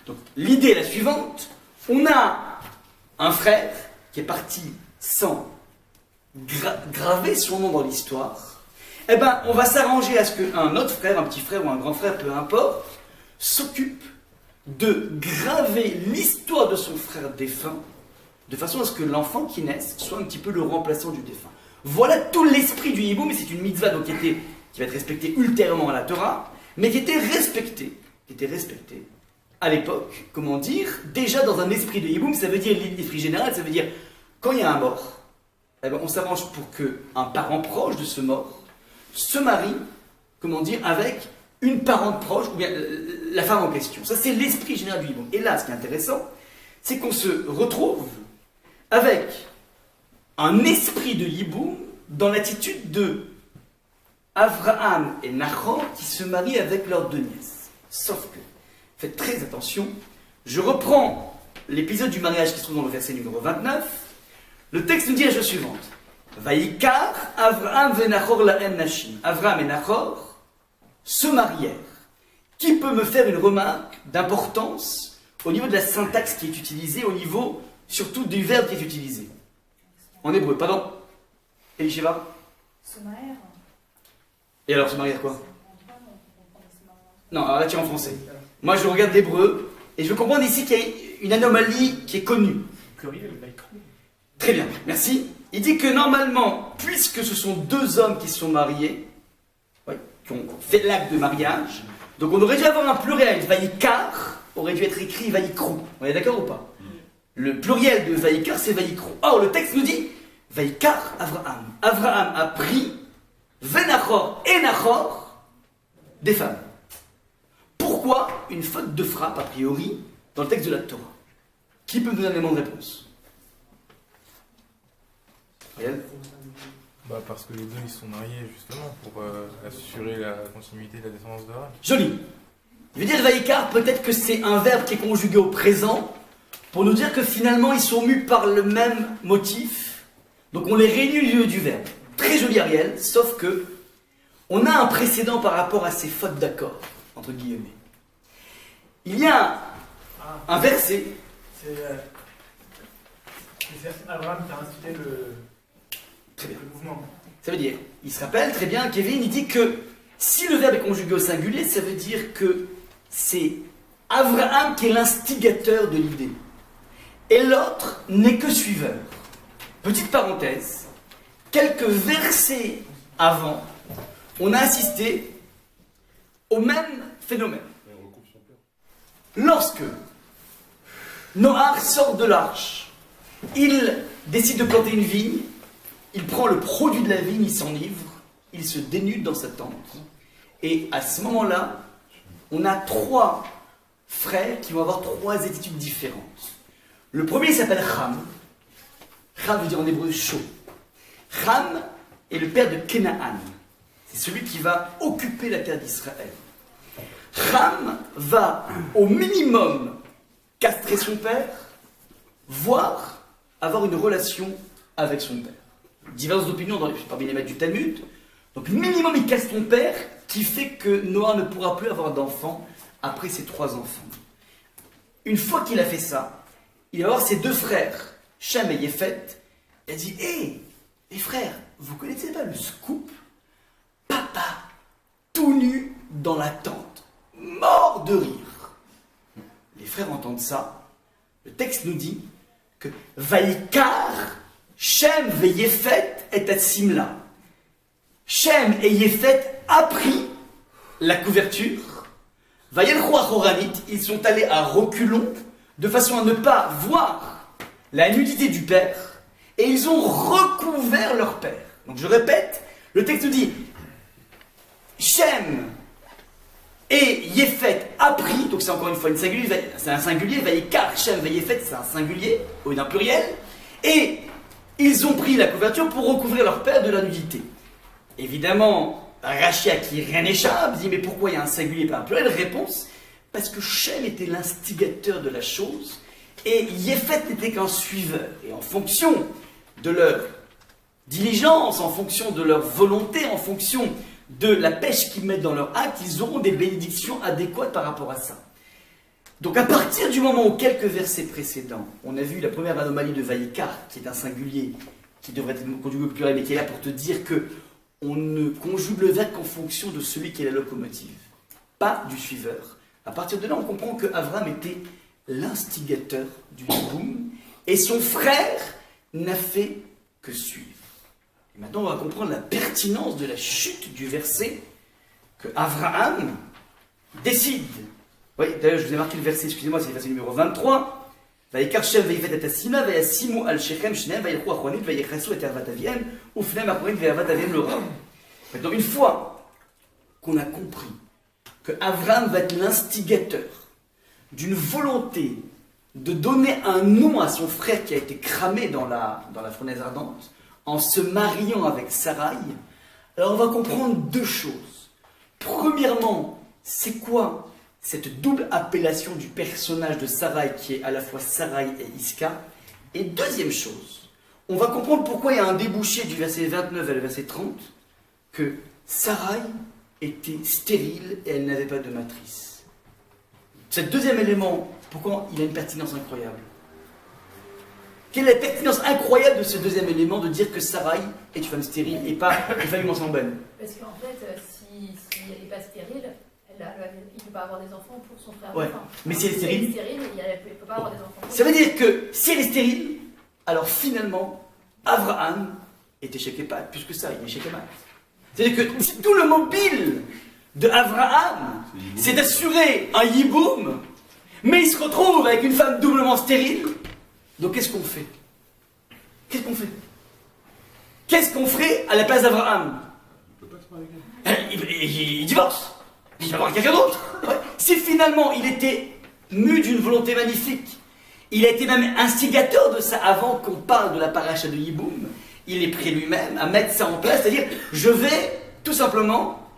Donc l'idée est la suivante, on a un frère qui est parti sans graver son nom dans l'histoire, eh bien on va s'arranger à ce qu'un autre frère, un petit frère ou un grand frère, peu importe, s'occupe de graver l'histoire de son frère défunt, de façon à ce que l'enfant qui naisse soit un petit peu le remplaçant du défunt. Voilà tout l'esprit du Hiboum, mais c'est une mitzvah donc, qui va être respectée ultérieurement à la Torah, mais qui était respectée à l'époque, comment dire, déjà dans un esprit de Hiboum, ça veut dire l'esprit général, ça veut dire quand il y a un mort, eh ben, on s'arrange pour qu'un parent proche de ce mort se marie, comment dire, avec une parente proche, ou bien la femme en question. Ça, c'est l'esprit général du Hiboum. Et là, ce qui est intéressant, c'est qu'on se retrouve avec un esprit de Hiboum dans l'attitude de Avraham et Nahor qui se marient avec leurs deux nièces. Sauf que, faites très attention, je reprends l'épisode du mariage qui se trouve dans le verset numéro 29. Le texte nous dit la chose suivante. Vaïkar Avraham ve Nahor lahem nashim. Avraham et Nahor se marièrent. Qui peut me faire une remarque d'importance au niveau de la syntaxe qui est utilisée, au niveau surtout du verbe qui est utilisé en hébreu, pardon. Elisheva? Se marier. Et alors, se marier à quoi? Non, alors là, tu es en français. Moi, je regarde l'hébreu, et je veux comprendre ici qu'il y a une anomalie qui est connue. Très bien, merci. Il dit que normalement, puisque ce sont deux hommes qui sont mariés, qui ont fait l'acte de mariage, donc on aurait dû avoir un pluriel. Vaïkar aurait dû être écrit Vaïkrou. On est d'accord ou pas? Le pluriel de Vaïkar, c'est Vaïkrou. Or, le texte nous dit Vaïkar Avraham. Avraham a pris Venachor et Nahor des femmes. Pourquoi une faute de frappe, a priori, dans le texte de la Torah? Qui peut nous donner un élément de réponse? Ariel? Parce que les deux ils sont mariés justement pour assurer la continuité de la descendance de Aaron. Joli. Il veut dire Vaïkar, peut-être que c'est un verbe qui est conjugué au présent pour nous dire que finalement ils sont mus par le même motif. Donc on les réunit au lieu du verbe. Très joli Ariel, sauf que on a un précédent par rapport à ces fautes d'accord, entre guillemets. Il y a un verset. C'est Abraham qui a institué le mouvement. Ça veut dire, il se rappelle très bien, Kevin, il dit que si le verbe est conjugué au singulier, ça veut dire que c'est Abraham qui est l'instigateur de l'idée. Et l'autre n'est que suiveur. Petite parenthèse, quelques versets avant, on a assisté au même phénomène. Lorsque Noach sort de l'arche, il décide de planter une vigne, il prend le produit de la vigne, il s'enivre, il se dénude dans sa tente. Et à ce moment-là, on a trois frères qui vont avoir trois attitudes différentes. Le premier s'appelle Ham. Ham veut dire en hébreu chaud. Ham est le père de Kenaan. C'est celui qui va occuper la terre d'Israël. Ham va au minimum castrer son père, voire avoir une relation avec son père. Diverses opinions parmi les maîtres du Talmud. Donc minimum il casse son père, qui fait que Noah ne pourra plus avoir d'enfants après ses trois enfants. Une fois qu'il a fait ça, il va voir ses deux frères, Shem et Yépheth, et il dit « Hé, les frères, vous connaissez pas le scoop? Papa, tout nu dans la tente, mort de rire. » Les frères entendent ça. Le texte nous dit que « Vaïkar, Shem et Yépheth est à Simla. » Shem et Yépheth a pris la couverture. Vayelchou achoranit, ils sont allés à reculons, de façon à ne pas voir la nudité du père, et ils ont recouvert leur père. Donc je répète, le texte dit Shem et Yépheth a pris, donc c'est encore une fois c'est un singulier, Vaïkar, Shem, Yépheth, c'est un singulier, ou un pluriel, et ils ont pris la couverture pour recouvrir leur père de la nudité. Évidemment, Rachi, à qui rien n'échappe, dit mais pourquoi il y a un singulier et pas un pluriel? Réponse, parce que Shem était l'instigateur de la chose et Yépheth n'était qu'un suiveur. Et en fonction de leur diligence, en fonction de leur volonté, en fonction de la pêche qu'ils mettent dans leur acte, ils auront des bénédictions adéquates par rapport à ça. Donc à partir du moment où quelques versets précédents, on a vu la première anomalie de Vaïkar, qui est un singulier, qui devrait être conjugué au pluriel, mais qui est là pour te dire que on ne conjugue le verbe qu'en fonction de celui qui est la locomotive, pas du suiveur. À partir de là, on comprend que Avram était l'instigateur du Yiboum, et son frère n'a fait que suivre. Et maintenant, on va comprendre la pertinence de la chute du verset que Abraham décide. Oui, d'ailleurs, je vous ai marqué le verset, excusez-moi, c'est le verset numéro 23. Vaïkar Shem vaïfet et Asima, vaïasimu al Shechem, Shneem, vaïlchou achronit, vaïchasu et Avat Aviem, ufnem achronit, vaïavat Aviem le Ram. Maintenant, une fois qu'on a compris que Abraham va être l'instigateur d'une volonté de donner un nom à son frère qui a été cramé dans la fournaise ardente, en se mariant avec Sarai, alors on va comprendre deux choses. Premièrement, c'est quoi cette double appellation du personnage de Sarai qui est à la fois Sarai et Iska? Et deuxième chose, on va comprendre pourquoi il y a un débouché du verset 29 à le verset 30, que Sarai était stérile et elle n'avait pas de matrice. Ce deuxième élément, pourquoi il a une pertinence incroyable? Quelle est la pertinence incroyable de ce deuxième élément de dire que Sarai est une femme stérile et pas une femme immensément. Parce qu'en fait, si elle n'est pas stérile, il ne peut pas avoir des enfants pour son frère. Ouais. Mais si elle est stérile, il ne peut pas avoir des enfants. Ça veut dire que si elle est stérile, alors finalement, Abraham est échec et pâte. Plus que ça, il est échec et mat. C'est-à-dire que tout le mobile de Abraham, c'est d'assurer un yiboum, mais il se retrouve avec une femme doublement stérile. Donc qu'est-ce qu'on fait? Qu'est-ce qu'on fait? Qu'est-ce qu'on ferait à la place d'Abraham? Il divorce. Il va voir quelqu'un d'autre. Ouais. Si finalement il était mu d'une volonté magnifique, il a été même instigateur de ça avant qu'on parle de la paracha de Yiboum, il est prêt lui-même à mettre ça en place, c'est-à-dire je vais tout simplement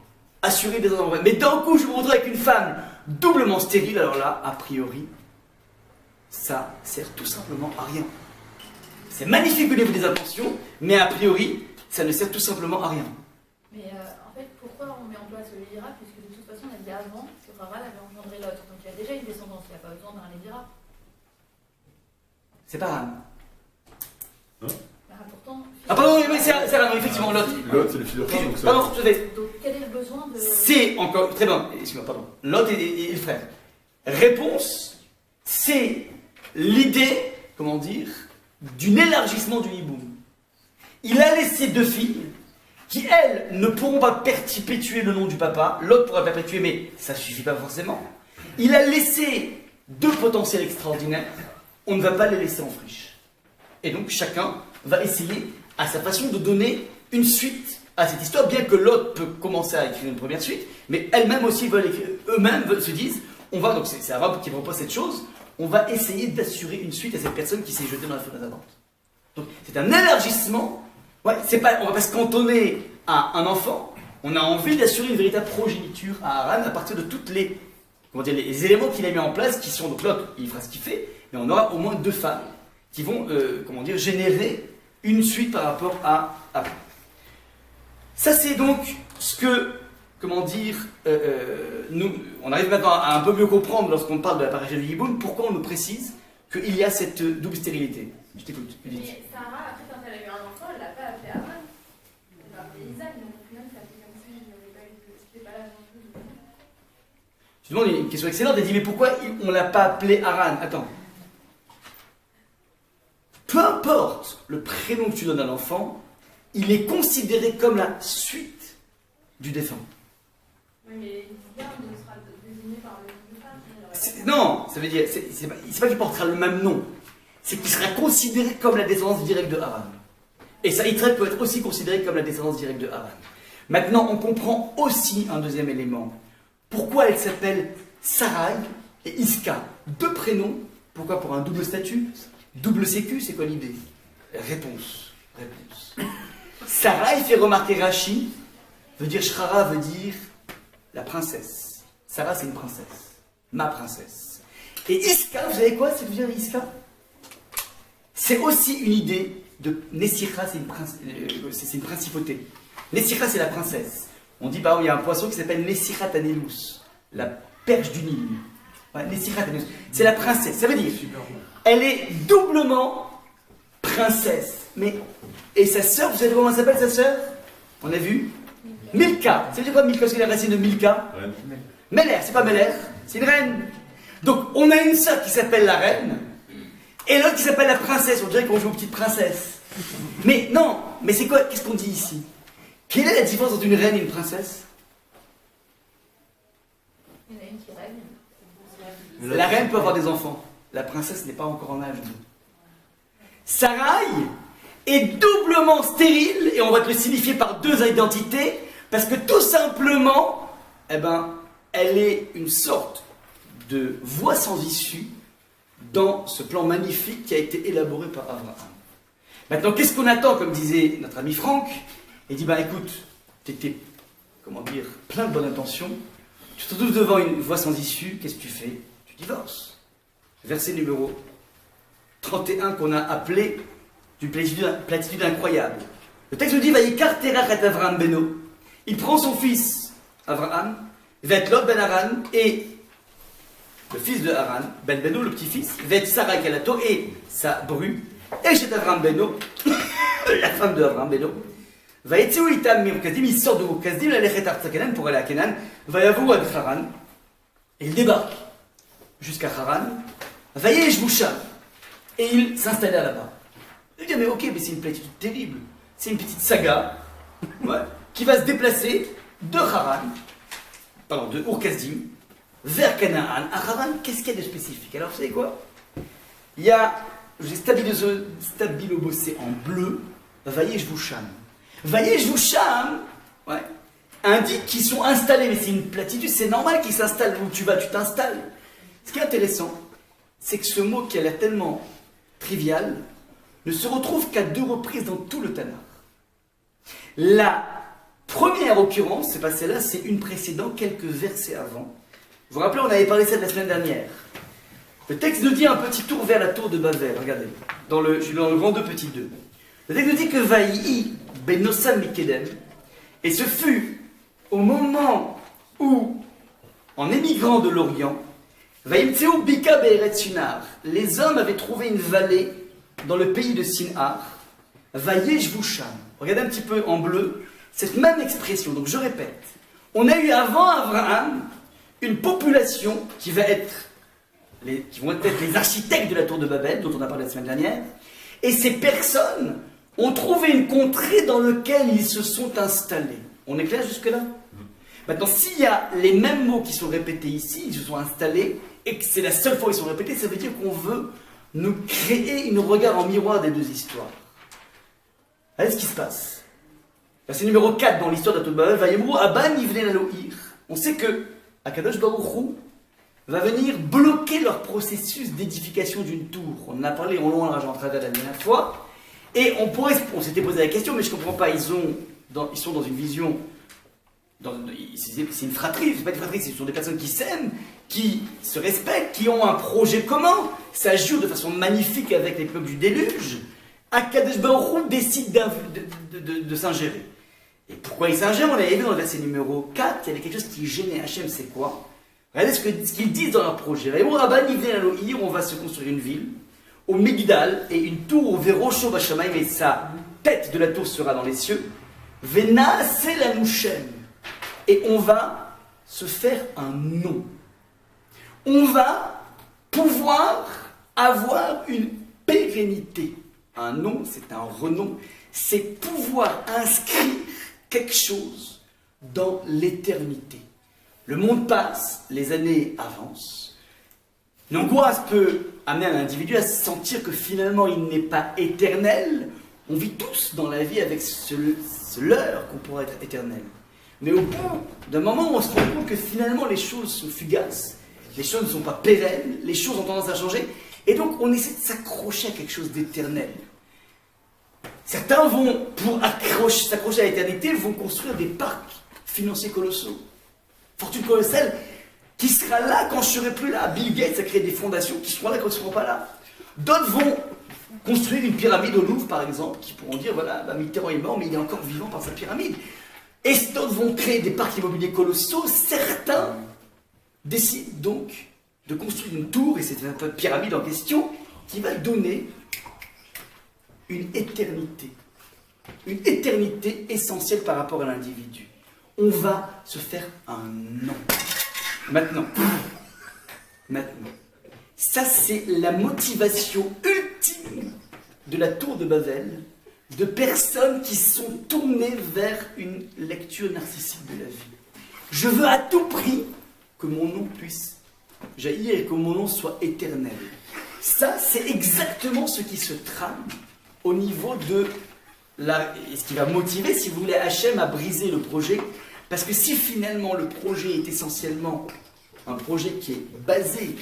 assurer des endroits. Mais d'un coup je vous retrouve avec une femme doublement stérile, alors là, a priori, ça sert tout simplement à rien. C'est magnifique au niveau des intentions, mais a priori, ça ne sert tout simplement à rien. Mais en fait, pourquoi on met en place le Lévira? Puisque de toute façon, on a dit avant que Haran avait engendré Lot. Donc il y a déjà une descendance, il n'y a pas besoin d'un Lévira. C'est pas Haran. Bah, pourtant. Ah, pardon, oui, c'est Haran, effectivement, Lot. Lot, c'est le fils de femme, donc ça. Pardon, je vais. Donc quel est le besoin de. C'est encore. Très bien, excuse-moi, pardon. Lot et le frère. Réponse, c'est l'idée, comment dire, d'un élargissement du hiboum. Il a laissé deux filles qui, elles, ne pourront pas perpétuer le nom du papa. L'autre pourra perpétuer, mais ça ne suffit pas forcément. Il a laissé deux potentiels extraordinaires. On ne va pas les laisser en friche. Et donc, chacun va essayer, à sa façon, de donner une suite à cette histoire, bien que l'autre peut commencer à écrire une première suite, mais elles-mêmes aussi veulent écrire, eux-mêmes se disent, on va, donc c'est Arabe qui propose cette chose, on va essayer d'assurer une suite à cette personne qui s'est jetée dans la fenêtre d'avant. Donc, c'est un élargissement. Ouais, c'est pas, on va pas se cantonner à un enfant. On a envie d'assurer une véritable progéniture à Haran à partir de toutes les, comment dire, les éléments qu'il a mis en place, qui sont donc l'autre, il fera ce qu'il fait, mais on aura au moins deux femmes qui vont, comment dire, générer une suite par rapport à Haran. Ça, c'est donc ce que, comment dire, nous, on arrive maintenant à un peu mieux comprendre lorsqu'on parle de la paracha du Yiboum, pourquoi on nous précise qu'il y a cette double stérilité. Je t'écoute. Mais Sarah, après, quand elle a eu un enfant, elle l'a pas appelé Haran. Elle l'a appelé Isaac, donc au final, ça fait comme si il n'avait pas eu de. C'était pas la même chose. Tu demandes une question excellente, elle dit mais pourquoi on ne l'a pas appelé Haran? Attends. Peu importe le prénom que tu donnes à l'enfant, il est considéré comme la suite du défunt. Oui, mais Isaac ne sera désigné par le nom de femme. Non, ça veut dire, c'est pas qu'il portera le même nom, c'est qu'il sera considéré comme la descendance directe de Haran. Et Saïtra peut être aussi considéré comme la descendance directe de Haran. Maintenant, on comprend aussi un deuxième élément. Pourquoi elle s'appelle Sarai et Iska? Deux prénoms. Pourquoi? Pour un double statut? Double sécu, c'est quoi l'idée? Réponse. Sarai fait remarquer Rashi, veut dire Shrara, veut dire la princesse. Sarah, c'est une princesse. Ma princesse. Et Iska, vous savez quoi, c'est que vous dire Iska? C'est aussi une idée de Nessira, c'est une principauté. Nessira, c'est la princesse. On dit, par exemple, il y a un poisson qui s'appelle Nessirat Anelus, la perche du Nil. Ouais, Nessirat Anelus. C'est la princesse. Ça veut dire, elle est doublement princesse. Mais, et sa sœur, vous savez comment elle s'appelle, sa sœur? On a vu Milka. Ça veut dire quoi Milka? C'est la racine de Milka? Reine. Meller, c'est pas Meller, c'est une reine. Donc, on a une sœur qui s'appelle la reine, et l'autre qui s'appelle la princesse. On dirait qu'on joue aux petites princesses. Mais non, mais c'est quoi? Qu'est-ce qu'on dit ici? Quelle est la différence entre une reine et une princesse? Il y en a une qui règne. La reine peut avoir des enfants. La princesse n'est pas encore en âge de. Sarai est doublement stérile, et on va te le signifier par deux identités, parce que tout simplement, eh ben, elle est une sorte de voie sans issue dans ce plan magnifique qui a été élaboré par Abraham. Maintenant, qu'est-ce qu'on attend, comme disait notre ami Franck? Il dit, bah écoute, tu étais, comment dire, plein de bonnes intentions, tu te retrouves devant une voie sans issue, qu'est-ce que tu fais? Tu divorces. Verset numéro 31 qu'on a appelé d'une platitude incroyable. Le texte nous dit, Vayikar Terach et Avraham Beno. Il prend son fils, Avraham, Vet Lot ben Haran, et le fils de Haran, Ben Beno, le petit-fils, Vet Sarah Kalato, et sa bru, et chez Avraham Beno, la femme de Avraham Beno, Vayetsu itam Mirkazdim, il sort de Mirkazdim, la lechet Artsa Kenan pour aller à Kenan, Vayavou ad Haran, et il débarque jusqu'à Haran, Vayesh Boucha, et il s'installa là-bas. Il dit, mais ok, mais c'est une platitude terrible, c'est une petite saga, ouais, qui va se déplacer de Haran, pardon, de Ur-Kasdim, vers Canaan. À Haran, qu'est-ce qu'il y a de spécifique? Alors, vous savez quoi? Il y a, j'ai stabilobossé en bleu, Vayesh Boucham. Vayesh Boucham, ouais, indique qu'ils sont installés, mais c'est une platitude, c'est normal qu'ils s'installent où tu vas, tu t'installes. Ce qui est intéressant, c'est que ce mot qui a l'air tellement trivial ne se retrouve qu'à 2 reprises dans tout le Tanakh. La première occurrence, c'est pas celle-là, c'est une précédente, quelques versets avant. Vous vous rappelez, on avait parlé de ça la semaine dernière. Le texte nous dit un petit tour vers la tour de Babel, regardez, je suis dans le grand 2 petit 2. Le texte nous dit que Vaïi Benosam Mikedem, et ce fut au moment où, en émigrant de l'Orient, Vaïmtseu Bika Be'eret Shinar, les hommes avaient trouvé une vallée dans le pays de Sinar, Vayesh Boucham. Regardez un petit peu en bleu, cette même expression. Donc je répète, on a eu avant Abraham une population qui vont être les architectes de la tour de Babel, dont on a parlé la semaine dernière, et ces personnes ont trouvé une contrée dans laquelle ils se sont installés. On est clair jusque-là? Maintenant, s'il y a les mêmes mots qui sont répétés ici, ils se sont installés, et que c'est la seule fois qu'ils sont répétés, ça veut dire qu'on veut nous créer une regard en miroir des deux histoires. Regardez ce qui se passe. Verset numéro 4 dans l'histoire de la tour de Babel, Vayemru Aban Yivne Laloïr. On sait que Akadosh Baruch Hu va venir bloquer leur processus d'édification d'une tour. On en a parlé en long, en large, en travers la dernière fois. Et on s'était posé la question, mais je ne comprends pas, ils sont dans une vision, c'est une fratrie, c'est pas une fratrie, ce sont des personnes qui s'aiment, qui se respectent, qui ont un projet commun, ça joue de façon magnifique avec les peuples du déluge. Akadosh Baruch Hu décide de s'ingérer. Et pourquoi il s'ingère? On l'avait vu dans le verset numéro 4, il y avait quelque chose qui gênait Hachem, c'est quoi? Regardez ce qu'ils disent dans leur projet. On va se construire une ville, au Migdal, et une tour au Verosho Bashamaim, et sa tête de la tour sera dans les cieux. Vena Selanushem. Et on va se faire un nom. On va pouvoir avoir une pérennité. Un nom, c'est un renom. C'est pouvoir inscrire quelque chose dans l'éternité. Le monde passe, les années avancent. L'angoisse peut amener un individu à se sentir que finalement il n'est pas éternel. On vit tous dans la vie avec ce leurre qu'on pourrait être éternel. Mais au bout d'un moment où on se rend compte que finalement les choses sont fugaces, les choses ne sont pas pérennes, les choses ont tendance à changer, et donc on essaie de s'accrocher à quelque chose d'éternel. Certains vont, pour s'accrocher à l'éternité, vont construire des parcs financiers colossaux. Fortune colossale qui sera là quand je ne serai plus là. Bill Gates a créé des fondations qui seront là quand ils ne seront pas là. D'autres vont construire une pyramide au Louvre, par exemple, qui pourront dire, voilà, bah, Mitterrand est mort, mais il est encore vivant par sa pyramide. Et d'autres vont créer des parcs immobiliers colossaux. Certains décident donc de construire une tour, et c'est cette pyramide en question, qui va donner une éternité essentielle par rapport à l'individu. On va se faire un nom. Maintenant, ça c'est la motivation ultime de la tour de Babel, de personnes qui sont tournées vers une lecture narcissique de la vie. Je veux à tout prix que mon nom puisse jaillir et que mon nom soit éternel. Ça, c'est exactement ce qui se trame au niveau de ce qui va motiver, si vous voulez, Hachem à briser le projet. Parce que si finalement le projet est essentiellement un projet qui est basé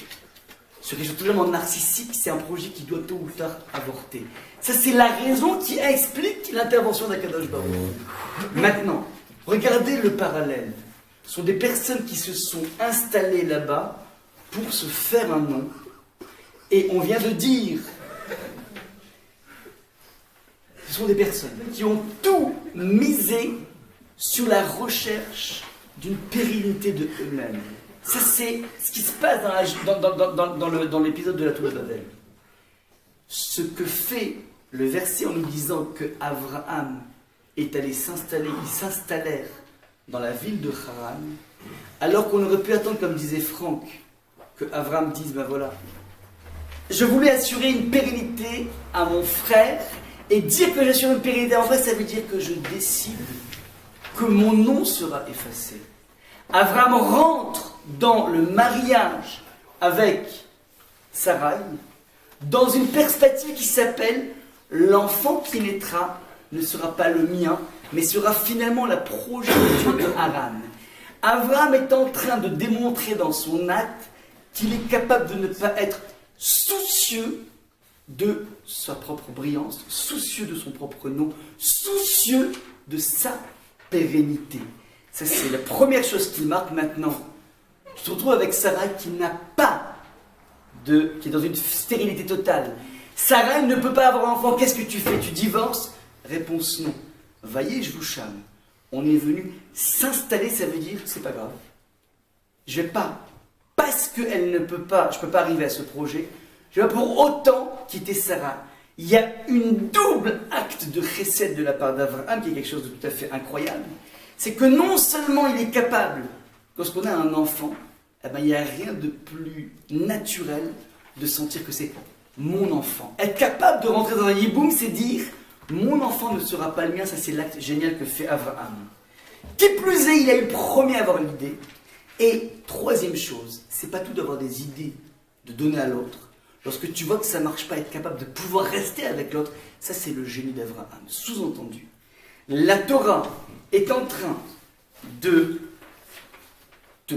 sur quelque chose de totalement narcissique, c'est un projet qui doit tôt ou tard avorter. Ça, c'est la raison qui explique l'intervention d'Akadosh Baruch Hu. Maintenant, regardez le parallèle. Ce sont des personnes qui se sont installées là-bas pour se faire un nom. Et on vient de dire, ce sont des personnes qui ont tout misé sur la recherche d'une pérennité de eux-mêmes. Ça, c'est ce qui se passe dans l'épisode de la Tour de Babel. Ce que fait le verset en nous disant que Abraham est allé s'installer, ils s'installèrent dans la ville de Haran, alors qu'on aurait pu attendre, comme disait Franck, que Abraham dise, ben voilà, je voulais assurer une pérennité à mon frère, et dire que j'assure une pérennité en fait, ça veut dire que je décide que mon nom sera effacé. Abraham rentre dans le mariage avec Sarai dans une perspective qui s'appelle l'enfant qui naîtra ne sera pas le mien, mais sera finalement la progéniture de Haran. Abraham est en train de démontrer dans son acte qu'il est capable de ne pas être soucieux de sa propre brillance, soucieux de son propre nom, soucieux de sa pérennité. Ça, c'est la première chose qu'il marque maintenant. Tu te retrouves avec Sarai qui n'a pas qui est dans une stérilité totale. Sarai ne peut pas avoir un enfant. Qu'est-ce que tu fais? Tu divorces? Réponse non. Voyez, je vous chame. On est venu s'installer, ça veut dire c'est pas grave. Je vais pas, parce qu'elle ne peut pas, je peux pas arriver à ce projet, je vais pas pour autant quitter Sarah. Il y a une double acte de chesed de la part d'Abraham qui est quelque chose de tout à fait incroyable. C'est que non seulement il est capable, lorsqu'on a un enfant, eh ben, il n'y a rien de plus naturel de sentir que c'est mon enfant. Être capable de rentrer dans un yiboum, c'est dire mon enfant ne sera pas le mien. Ça, c'est l'acte génial que fait Abraham. Qui plus est, il a eu le premier à avoir l'idée. Et troisième chose, c'est pas tout d'avoir des idées, de donner à l'autre. Lorsque tu vois que ça ne marche pas, être capable de pouvoir rester avec l'autre, ça c'est le génie d'Abraham. Sous-entendu, la Torah est en train de te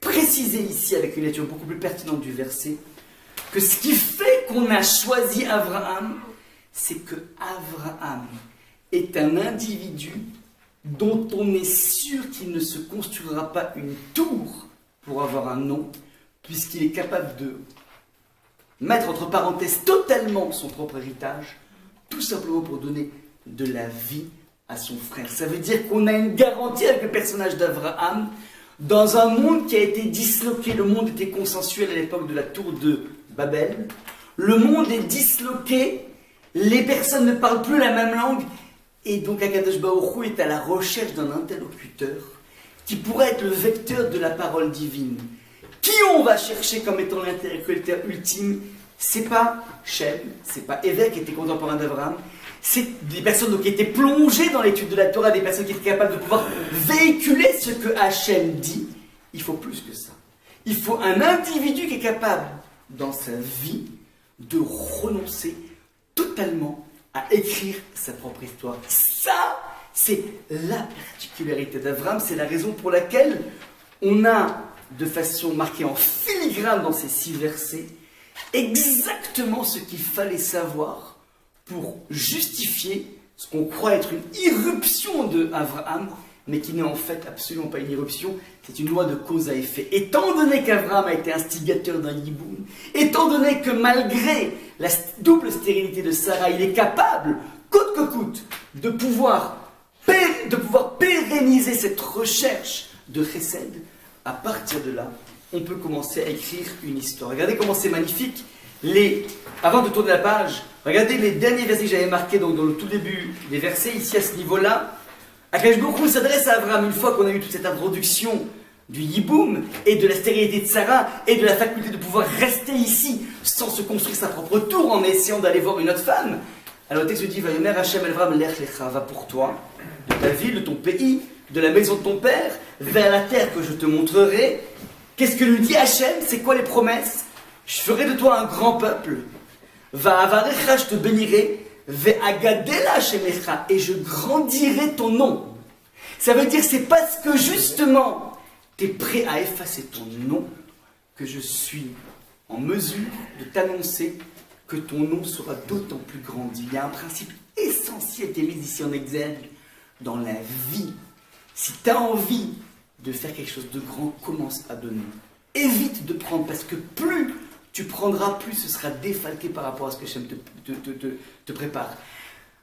préciser ici, avec une lecture beaucoup plus pertinente du verset, que ce qui fait qu'on a choisi Abraham, c'est que Abraham est un individu dont on est sûr qu'il ne se construira pas une tour pour avoir un nom, puisqu'il est capable de mettre entre parenthèses totalement son propre héritage, tout simplement pour donner de la vie à son frère. Ça veut dire qu'on a une garantie avec le personnage d'Abraham dans un monde qui a été disloqué. Le monde était consensuel à l'époque de la tour de Babel. Le monde est disloqué, les personnes ne parlent plus la même langue, et donc Akadosh Baruch Hu est à la recherche d'un interlocuteur qui pourrait être le vecteur de la parole divine. Qui on va chercher comme étant l'interlocuteur ultime? C'est pas Shem, c'est pas Évêque qui était contemporain d'Abraham, c'est des personnes donc, qui étaient plongées dans l'étude de la Torah, des personnes qui étaient capables de pouvoir véhiculer ce que Hachem dit. Il faut plus que ça. Il faut un individu qui est capable, dans sa vie, de renoncer totalement à écrire sa propre histoire. Ça, c'est la particularité d'Abraham, c'est la raison pour laquelle on a, de façon marquée en filigrane dans ces 6 versets, exactement ce qu'il fallait savoir pour justifier ce qu'on croit être une irruption de Abraham, mais qui n'est en fait absolument pas une irruption, c'est une loi de cause à effet. Étant donné qu'Abraham a été instigateur d'un yiboum, étant donné que malgré la double stérilité de Sarah, il est capable, coûte que coûte, de pouvoir pérenniser cette recherche de chesed. À partir de là, on peut commencer à écrire une histoire. Regardez comment c'est magnifique. Avant de tourner la page, regardez les derniers versets que j'avais marqués dans le tout début des versets, ici à ce niveau-là. Akadosh Baruch Hu s'adresse à Abraham une fois qu'on a eu toute cette introduction du Yiboum et de la stérilité de Sarah et de la faculté de pouvoir rester ici sans se construire sa propre tour en essayant d'aller voir une autre femme. Alors le texte dit Vayomer Hashem el Avraham lech lecha, va pour toi, de ta ville, de ton pays, de la maison de ton père, vers la terre que je te montrerai. Qu'est-ce que lui dit Hachem? C'est quoi les promesses? Je ferai de toi un grand peuple. Va avarecha, je te bénirai. Ve agadela shemecha, et je grandirai ton nom. Ça veut dire c'est parce que justement tu es prêt à effacer ton nom que je suis en mesure de t'annoncer que ton nom sera d'autant plus grandi. Il y a un principe essentiel qui est mis ici en exergue dans la vie. Si tu as envie de faire quelque chose de grand, commence à donner. Évite de prendre, parce que plus tu prendras, plus ce sera défalqué par rapport à ce que Hachem te prépare.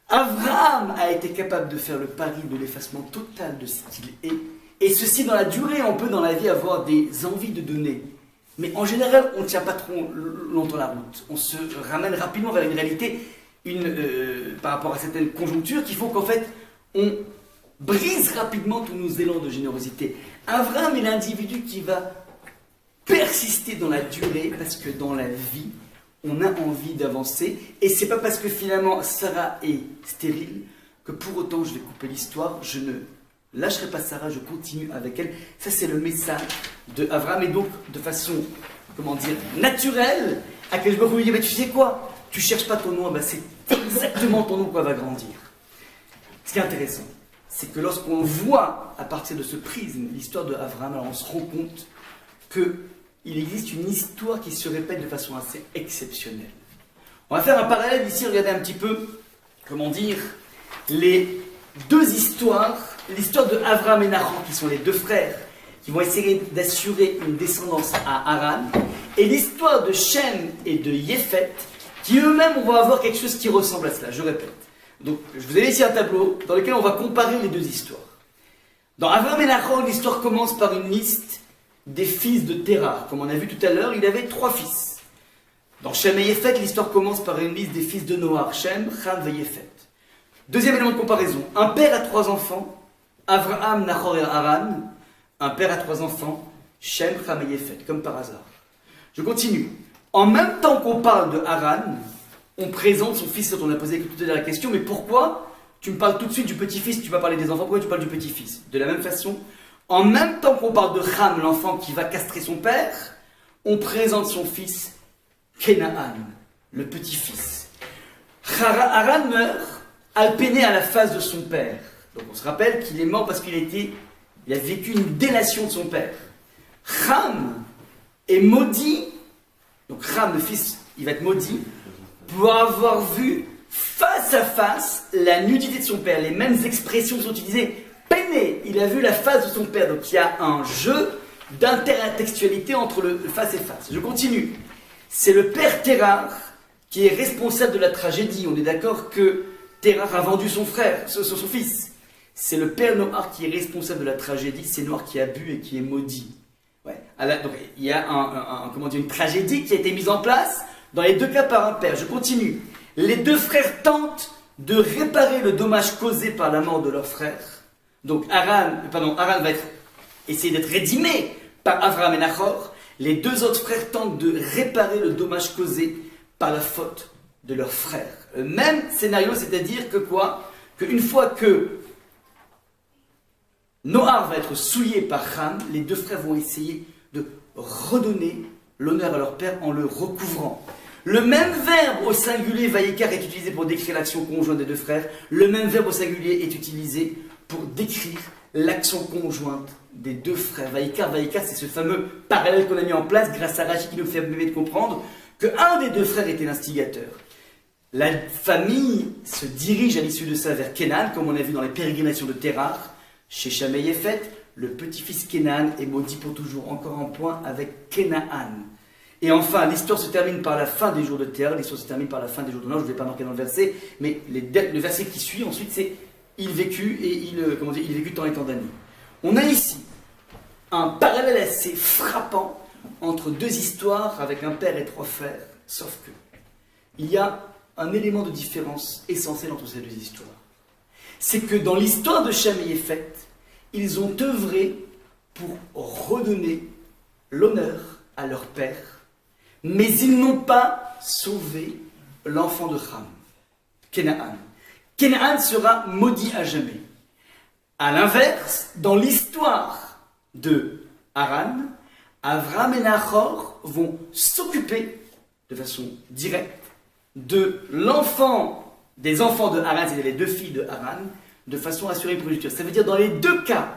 Abraham a été capable de faire le pari de l'effacement total de ce qu'il est. Et ceci dans la durée, on peut dans la vie avoir des envies de donner. Mais en général, on ne tient pas trop longtemps la route. On se ramène rapidement vers une réalité, par rapport à certaines conjonctures, qu'il faut qu'en fait, on brise rapidement tous nos élans de générosité. Abraham est l'individu qui va persister dans la durée, parce que dans la vie, on a envie d'avancer, et c'est pas parce que finalement Sarah est stérile que pour autant je vais couper l'histoire, je ne lâcherai pas Sarah, je continue avec elle. Ça c'est le message de Abraham, et donc de façon, comment dire, naturelle, à quel je me dis, mais tu sais quoi, tu cherches pas ton nom, ben c'est exactement ton nom qui va grandir. Ce qui est intéressant, c'est que lorsqu'on voit à partir de ce prisme l'histoire de Abraham, alors on se rend compte qu'il existe une histoire qui se répète de façon assez exceptionnelle. On va faire un parallèle ici, regardez un petit peu, comment dire, les deux histoires, l'histoire de Abraham et Nahor, qui sont les deux frères, qui vont essayer d'assurer une descendance à Haran, et l'histoire de Shem et de Yépheth, qui eux-mêmes vont avoir quelque chose qui ressemble à cela, je répète. Donc, je vous ai laissé un tableau dans lequel on va comparer les deux histoires. Dans Abraham et Nahor, l'histoire commence par une liste des fils de Terah. Comme on a vu tout à l'heure, il avait 3 fils. Dans Shem et Yépheth, l'histoire commence par une liste des fils de Noach, Shem, Cham et Yépheth. Deuxième élément de comparaison, un père a 3 enfants, Abraham, Nahor et Haran. Un père a 3 enfants, Shem, Cham et Yépheth, comme par hasard. Je continue. En même temps qu'on parle de Haran, on présente son fils, on a posé tout à l'heure la question, mais pourquoi tu me parles tout de suite du petit-fils, tu vas parler des enfants, pourquoi tu parles du petit-fils? De la même façon, en même temps qu'on parle de Cham, l'enfant qui va castrer son père, on présente son fils, Kenaan, le petit-fils. Haran meurt, alpéné à la face de son père. Donc on se rappelle qu'il est mort parce qu'il a vécu une délation de son père. Cham est maudit, donc Cham, le fils, il va être maudit, pour avoir vu face à face la nudité de son père. Les mêmes expressions sont utilisées. Peiné, il a vu la face de son père. Donc il y a un jeu d'intertextualité entre le face et face. Je continue. C'est le père Terah qui est responsable de la tragédie. On est d'accord que Terah a vendu son frère, son fils. C'est le père Noach qui est responsable de la tragédie. C'est Noach qui a bu et qui est maudit. Ouais. Donc, il y a une tragédie qui a été mise en place dans les deux cas par un père. Je continue. Les deux frères tentent de réparer le dommage causé par la mort de leur frère. Donc Haran va essayer d'être rédimé par Abraham et Nahor. Les deux autres frères tentent de réparer le dommage causé par la faute de leur frère. Même scénario, c'est-à-dire que quoi? Qu'une fois que Noach va être souillé par Cham, les deux frères vont essayer de redonner l'honneur à leur père en le recouvrant. Le même verbe au singulier Vayikar est utilisé pour décrire l'action conjointe des deux frères. Le même verbe au singulier est utilisé pour décrire l'action conjointe des deux frères. Vayikar, c'est ce fameux parallèle qu'on a mis en place grâce à Rachi qui nous fait de comprendre qu'un des deux frères était l'instigateur. La famille se dirige à l'issue de ça vers Kenan, comme on a vu dans les pérégrinations de Terah. Chez Shem et Yépheth, le petit-fils Kenan est maudit pour toujours. Encore un point avec Kenaan. Et enfin, l'histoire se termine par la fin des jours de terre, l'histoire se termine par la fin des jours de Noé. Je ne vais pas marquer dans le verset, mais le verset qui suit ensuite, c'est il vécut et il vécut tant et tant d'années. On a ici un parallèle assez frappant entre deux histoires avec un père et trois frères, sauf que il y a un élément de différence essentiel entre ces deux histoires. C'est que dans l'histoire de Shem et Yépheth, ils ont œuvré pour redonner l'honneur à leur père, mais ils n'ont pas sauvé l'enfant de Ham, Canaan. Canaan sera maudit à jamais. A l'inverse, dans l'histoire de Haran, Avram et Nahor vont s'occuper de façon directe de l'enfant, des enfants de Haran, c'est-à-dire les deux filles de Haran, de façon à assurer une progéniture. Ça veut dire dans les deux cas,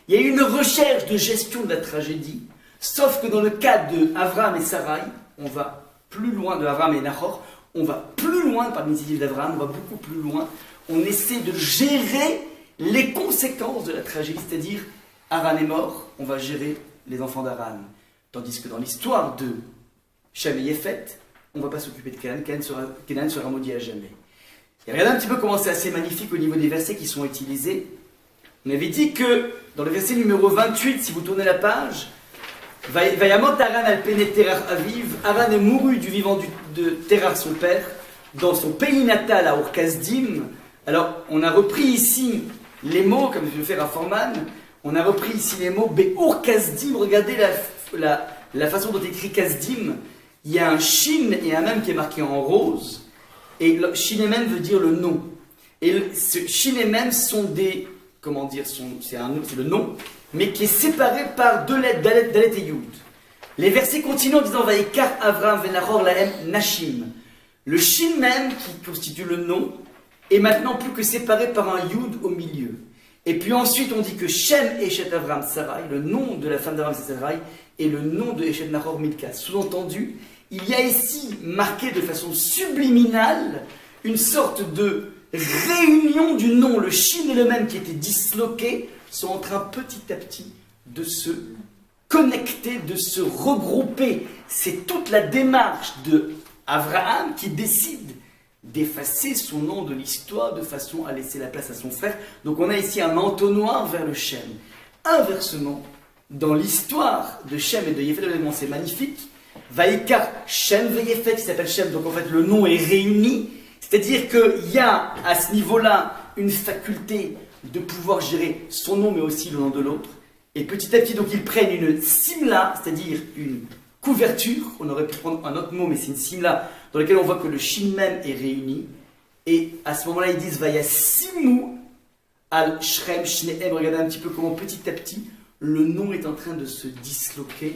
il y a une recherche de gestion de la tragédie, sauf que dans le cas de Avram et Sarai, on va plus loin, de Avram et Nahor, on va plus loin par l'initiative d'Avram, on va beaucoup plus loin, on essaie de gérer les conséquences de la tragédie, c'est-à-dire Haran est mort, on va gérer les enfants d'Haran. Tandis que dans l'histoire de Shem et Yépheth, on ne va pas s'occuper de Canaan, Canaan sera maudit à jamais. Et regardez un petit peu comment c'est assez magnifique au niveau des versets qui sont utilisés. On avait dit que dans le verset numéro 28, si vous tournez la page, Vayamot Haran al pene Terach aviv, Haran est mouru du vivant de Terach son père, dans son pays natal à Ur-Kasdim. Alors, on a repris ici les mots, comme je vais le faire à Forman, on a repris ici les mots Ur-Kasdim, regardez la façon dont est écrit Kasdim. Il y a un shin et un mem qui est marqué en rose, et le shin et mem veut dire le nom. Et ce shin et mem sont des, comment dire, c'est le nom, mais qui est séparé par deux lettres, Dalet et Yud. Les versets continuent en disant Vaikar Avram Venachor Lahem Nashim. Le shin mem qui constitue le nom est maintenant plus que séparé par un Yud au milieu. Et puis ensuite on dit que Shem Eshet Avram Sarai, le nom de la femme d'Avram c'est Sarai, et le nom de Eshet Nahor Milka. Sous-entendu, il y a ici marqué de façon subliminale une sorte de réunion du nom. Le shin et le même qui étaient disloqués sont en train petit à petit de se connecter, de se regrouper. C'est toute la démarche de Abraham qui décide d'effacer son nom de l'histoire de façon à laisser la place à son frère. Donc on a ici un entonnoir vers le Shem. Inversement, dans l'histoire de Shem et de Yépheth, c'est magnifique. Vaikar Shem ve Yépheth, qui s'appelle Shem, donc en fait le nom est réuni. C'est-à-dire qu'il y a à ce niveau-là une faculté de pouvoir gérer son nom mais aussi le nom de l'autre. Et petit à petit, donc ils prennent une simla, c'est-à-dire une couverture, on aurait pu prendre un autre mot, mais c'est une simla dans laquelle on voit que le shin même est réuni. Et à ce moment-là, ils disent Vaya simu al shrem shnehem. Regardez un petit peu comment petit à petit le nom est en train de se disloquer,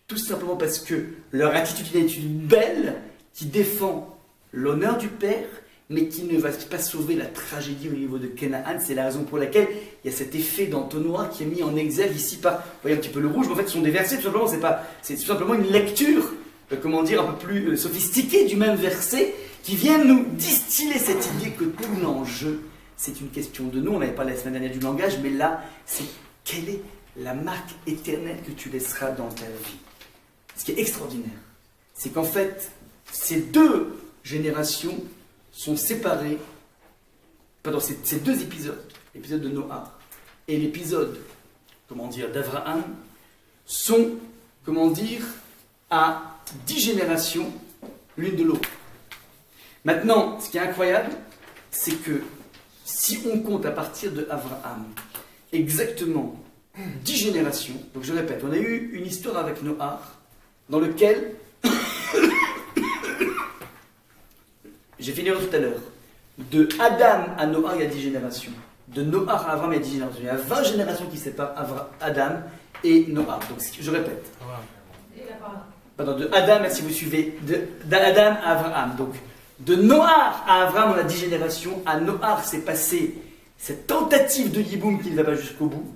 tout simplement parce que leur attitude est une belle qui défend l'honneur du père, mais qui ne va pas sauver la tragédie au niveau de Canaan. C'est la raison pour laquelle il y a cet effet d'entonnoir qui est mis en exergue ici par, vous voyez un petit peu le rouge, mais en fait ce sont des versets, tout simplement, c'est tout simplement une lecture, comment dire, un peu plus sophistiquée du même verset, qui vient nous distiller cette idée que tout l'enjeu, c'est une question de nous. On n'avait pas la semaine dernière du langage, mais là, c'est quelle est la marque éternelle que tu laisseras dans ta vie. Ce qui est extraordinaire, c'est qu'en fait, ces deux générations sont séparées, pardon, ces deux épisodes, l'épisode de Noah et l'épisode, comment dire, d'Abraham, sont, comment dire, à 10 générations l'une de l'autre. Maintenant, ce qui est incroyable, c'est que si on compte à partir de Abraham exactement 10 générations, donc je répète, on a eu une histoire avec Noah dans lequel j'ai fini tout à l'heure. De Adam à Noah, il y a 10 générations. De Noah à Abraham, il y a 10 générations. Il y a 20 générations qui séparent Adam et Noah. Donc, je répète. Pardon, de Adam, si vous suivez, d'Adam à Abraham. Donc, de Noah à Abraham, on a 10 générations. À Noah, c'est passé cette tentative de Yiboum qui ne va pas jusqu'au bout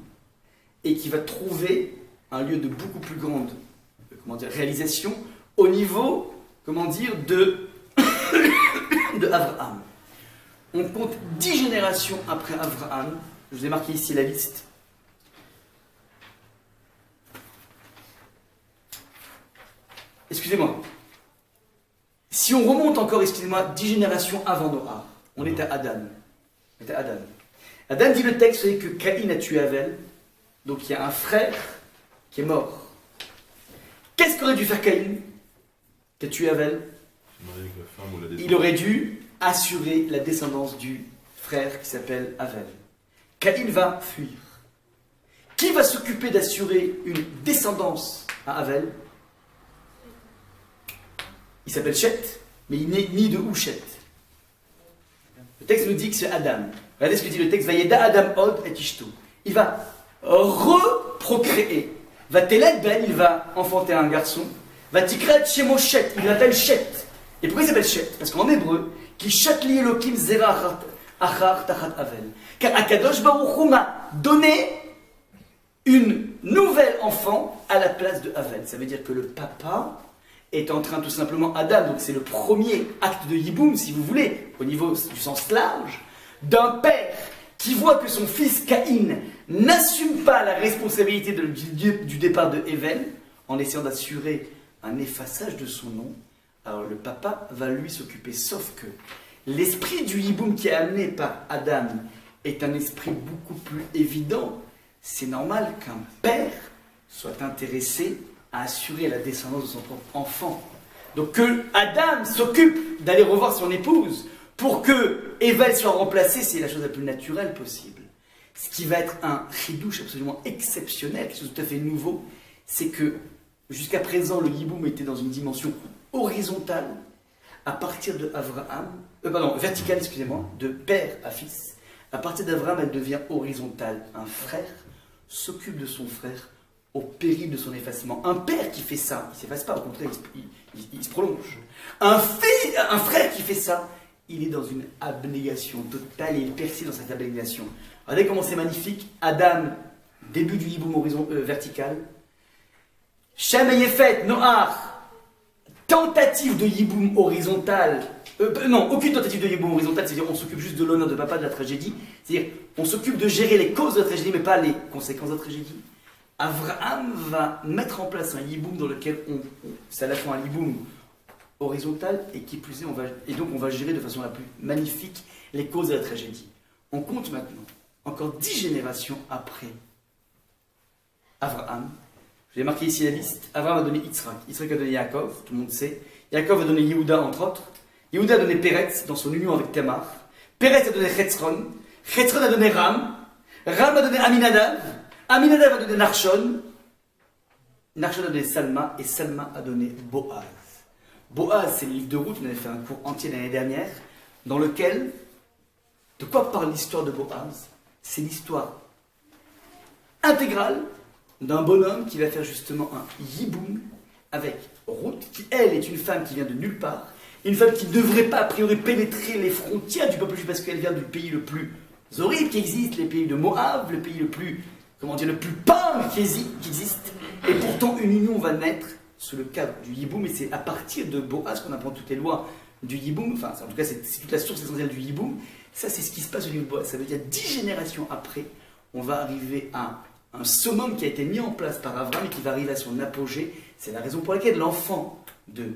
et qui va trouver un lieu de beaucoup plus grande, comment dire, réalisation au niveau, comment dire, de Abraham. On compte 10 générations après Abraham. Je vous ai marqué ici la liste. excusez-moi, si on remonte encore, excusez-moi, 10 générations avant Noah, on est à Adam. On est à Adam. Adam dit le texte que Caïn a tué Abel, donc il y a un frère qui est mort. Qu'est-ce qu'aurait dû faire Caïn qui a tué Abel? Il aurait dû assurer la descendance du frère qui s'appelle Abel. Caïn va fuir. Qui va s'occuper d'assurer une descendance à Abel? Il s'appelle Chet, mais il n'est ni de où Chet. Le texte nous dit que c'est Adam. Regardez ce que dit le texte. Vayeda Adam od et ishto. Il va reprocréer. Va Teled Ben, il va enfanter un garçon. Va Tikrat Shemo Chet, il l'appelle Chet. Et pourquoi il s'appelle Chet? Parce qu'en hébreu, qui Chatli Elohim Zera Achar Tachat Avel. Car Akadosh Baruch Hu m'a donné une nouvelle enfant à la place de Avel. Ça veut dire que le papa est en train tout simplement, Adam, donc c'est le premier acte de Yiboum, si vous voulez, au niveau du sens large, d'un père qui voit que son fils Caïn n'assume pas la responsabilité du départ de Evel, en essayant d'assurer un effaçage de son nom. Alors le papa va lui s'occuper, sauf que l'esprit du Yiboum qui est amené par Adam est un esprit beaucoup plus évident. C'est normal qu'un père soit intéressé à assurer la descendance de son propre enfant. Donc que Adam s'occupe d'aller revoir son épouse pour que Evel soit remplacée, c'est la chose la plus naturelle possible. Ce qui va être un chidouche absolument exceptionnel, quelque chose de tout à fait nouveau, c'est que jusqu'à présent le Yiboum était dans une dimension horizontale, à partir de verticale, excusez-moi, de père à fils. À partir d'Avraham, elle devient horizontale. Un frère s'occupe de son frère au péril de son effacement. Un père qui fait ça, il ne s'efface pas, au contraire, il se prolonge. Un frère qui fait ça, il est dans une abnégation totale et il persiste dans cette abnégation. Regardez comment c'est magnifique. Adam, début du Yiboum vertical. Shem et Yefet, Noach, tentative de Yiboum horizontal. Non, aucune tentative de Yiboum horizontal, c'est-à-dire on s'occupe juste de l'honneur de papa, de la tragédie. C'est-à-dire on s'occupe de gérer les causes de la tragédie, mais pas les conséquences de la tragédie. Avraham va mettre en place un Yiboum dans lequel c'est à la fois un Yiboum horizontal et qui plus est, donc on va gérer de façon la plus magnifique les causes de la tragédie. On compte maintenant, encore 10 générations après Avraham. Je vais marquer ici la liste. Avraham a donné Yitzhak. Yitzhak a donné Yaakov, tout le monde sait. Yaakov a donné Yehuda, entre autres. Yehuda a donné Peretz dans son union avec Tamar. Peretz a donné Chetzron. Chetzron a donné Ram. Ram a donné Aminadav. Aminadav a donné Narshon. Narshon a donné Salma. Et Salma a donné Boaz. Boaz, c'est le livre de Ruth. On avait fait un cours entier l'année dernière. Dans lequel, de quoi parle l'histoire de Boaz? C'est l'histoire intégrale d'un bonhomme qui va faire justement un Yiboum avec Ruth, qui elle est une femme qui vient de nulle part, une femme qui ne devrait pas a priori pénétrer les frontières du peuple juif parce qu'elle vient du pays le plus horrible qui existe, les pays de Moab, le pays le plus, le plus pauvre qui existe, et pourtant une union va naître sous le cadre du Yiboum, et c'est à partir de Boaz qu'on apprend toutes les lois du Yiboum, enfin en tout cas c'est toute la source essentielle du Yiboum. Ça c'est ce qui se passe au niveau de Boaz, ça veut dire 10 générations après, on va arriver à un summum qui a été mis en place par Avraham et qui va arriver à son apogée. C'est la raison pour laquelle l'enfant de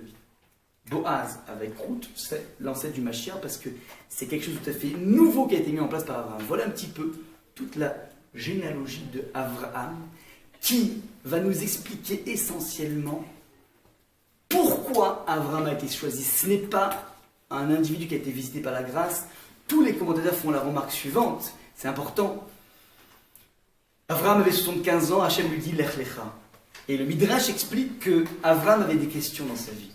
Boaz avec Ruth, c'est l'ancêtre du Mashiach, parce que c'est quelque chose de tout à fait nouveau qui a été mis en place par Avraham. Voilà un petit peu toute la généalogie de Avraham qui va nous expliquer essentiellement pourquoi Avraham a été choisi. Ce n'est pas un individu qui a été visité par la grâce. Tous les commentateurs font la remarque suivante, c'est important. Avraham avait 75 ans, Hachem lui dit Lech Lecha. Et le Midrash explique que Avraham avait des questions dans sa vie.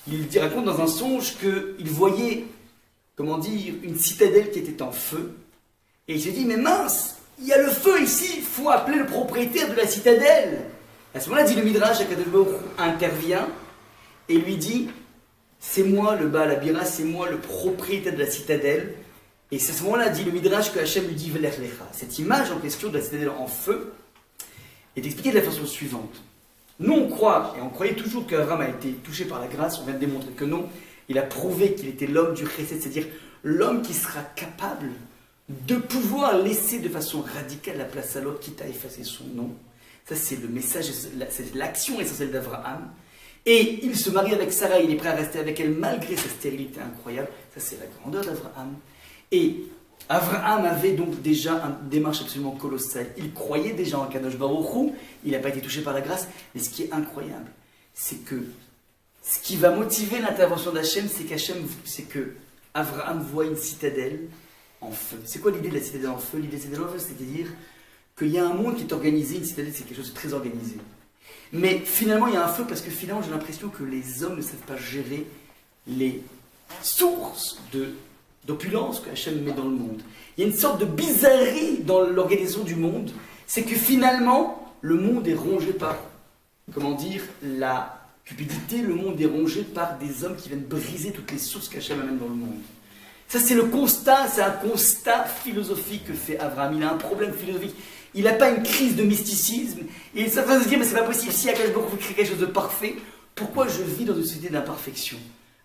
Il raconte dans un songe qu'il voyait, une citadelle qui était en feu. Et il se dit, mais mince, il y a le feu ici, il faut appeler le propriétaire de la citadelle. À ce moment-là, dit le Midrash, Akadosh Baruch Hu intervient et lui dit, c'est moi le Baal Habira, c'est moi le propriétaire de la citadelle. Et c'est à ce moment-là, dit le Midrash, que Hachem lui dit Velech Lecha. Cette image en question de la citadelle en feu est expliquée de la façon suivante. Nous, on croit, et on croyait toujours qu'Avraham a été touché par la grâce, on vient de démontrer que non. Il a prouvé qu'il était l'homme du chesed, c'est-à-dire l'homme qui sera capable de pouvoir laisser de façon radicale la place à l'autre, quitte à effacer son nom. Ça, c'est le message, c'est l'action essentielle d'Avraham. Et il se marie avec Sarah, il est prêt à rester avec elle malgré sa stérilité incroyable. Ça, c'est la grandeur d'Abraham. Et Abraham avait donc déjà une démarche absolument colossale. Il croyait déjà en Kadosh Baruch Hu, il n'a pas été touché par la grâce. Mais ce qui est incroyable, c'est que ce qui va motiver l'intervention d'Hachem, c'est que Abraham voit une citadelle en feu. C'est quoi l'idée de la citadelle en feu? L'idée de la citadelle en feu, c'est-à-dire qu'il y a un monde qui est organisé, une citadelle, c'est quelque chose de très organisé. Mais finalement, il y a un feu parce que finalement, j'ai l'impression que les hommes ne savent pas gérer les sources d'opulence que Hachem met dans le monde. Il y a une sorte de bizarrerie dans l'organisation du monde, c'est que finalement, le monde est rongé par, comment dire, la cupidité, le monde est rongé par des hommes qui viennent briser toutes les sources qu'Hachem amène dans le monde. Ça, c'est le constat, c'est un constat philosophique que fait Abraham. Il a un problème philosophique. Il n'a pas une crise de mysticisme. Il est en train de se dire, mais c'est pas possible, si Akash Baruch Hu crée quelque chose de parfait, pourquoi je vis dans une société d'imperfection?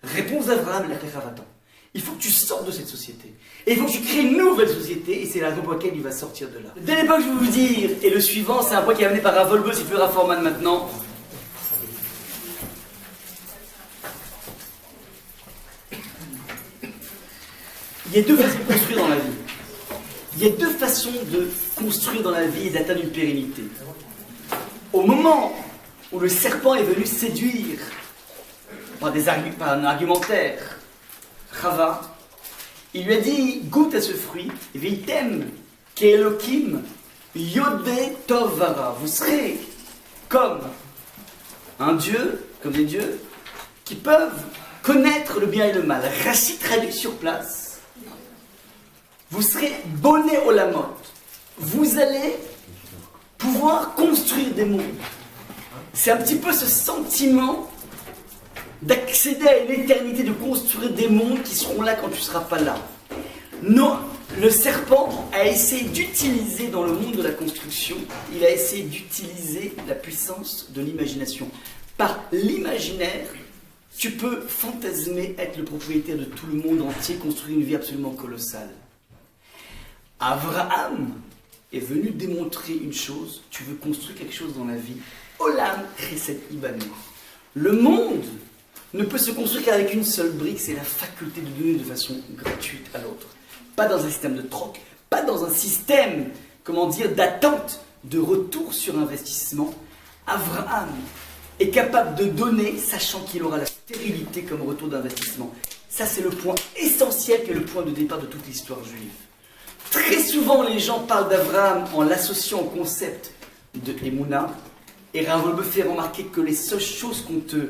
Réponse d'Abraham, la Khéravatan. Il faut que tu sortes de cette société. Et il faut que tu crées une nouvelle société, et c'est la raison pour laquelle il va sortir de là. Dès l'époque, je vais vous dire, et le suivant, c'est un point qui est amené par Rav Wolbe, c'est plus Rav Forman maintenant. Il y a deux façons de construire dans la vie. Il y a deux façons de construire dans la vie et d'atteindre une pérennité. Au moment où le serpent est venu séduire par un argumentaire Chava, il lui a dit, goûte à ce fruit, Vitem Keelokim Yodé Tovara. Vous serez comme un dieu, comme des dieux, qui peuvent connaître le bien et le mal. Rachid traduit sur place. Vous serez bonnet au lamot. Vous allez pouvoir construire des mondes. C'est un petit peu ce sentiment d'accéder à une éternité, de construire des mondes qui seront là quand tu ne seras pas là. Non, le serpent a essayé d'utiliser dans le monde de la construction, il a essayé d'utiliser la puissance de l'imagination. Par l'imaginaire, tu peux fantasmer être le propriétaire de tout le monde entier, construire une vie absolument colossale. Abraham est venu démontrer une chose, tu veux construire quelque chose dans la vie. Olam Chesed Ibanu. Le monde ne peut se construire qu'avec une seule brique, c'est la faculté de donner de façon gratuite à l'autre. Pas dans un système de troc, pas dans un système, comment dire, d'attente de retour sur investissement. Abraham est capable de donner, sachant qu'il aura la stérilité comme retour d'investissement. Ça, c'est le point essentiel qui est le point de départ de toute l'histoire juive. Très souvent, les gens parlent d'Abraham en l'associant au concept de Emouna. Et Rav Wolbe fait remarquer que les seules choses qu'on te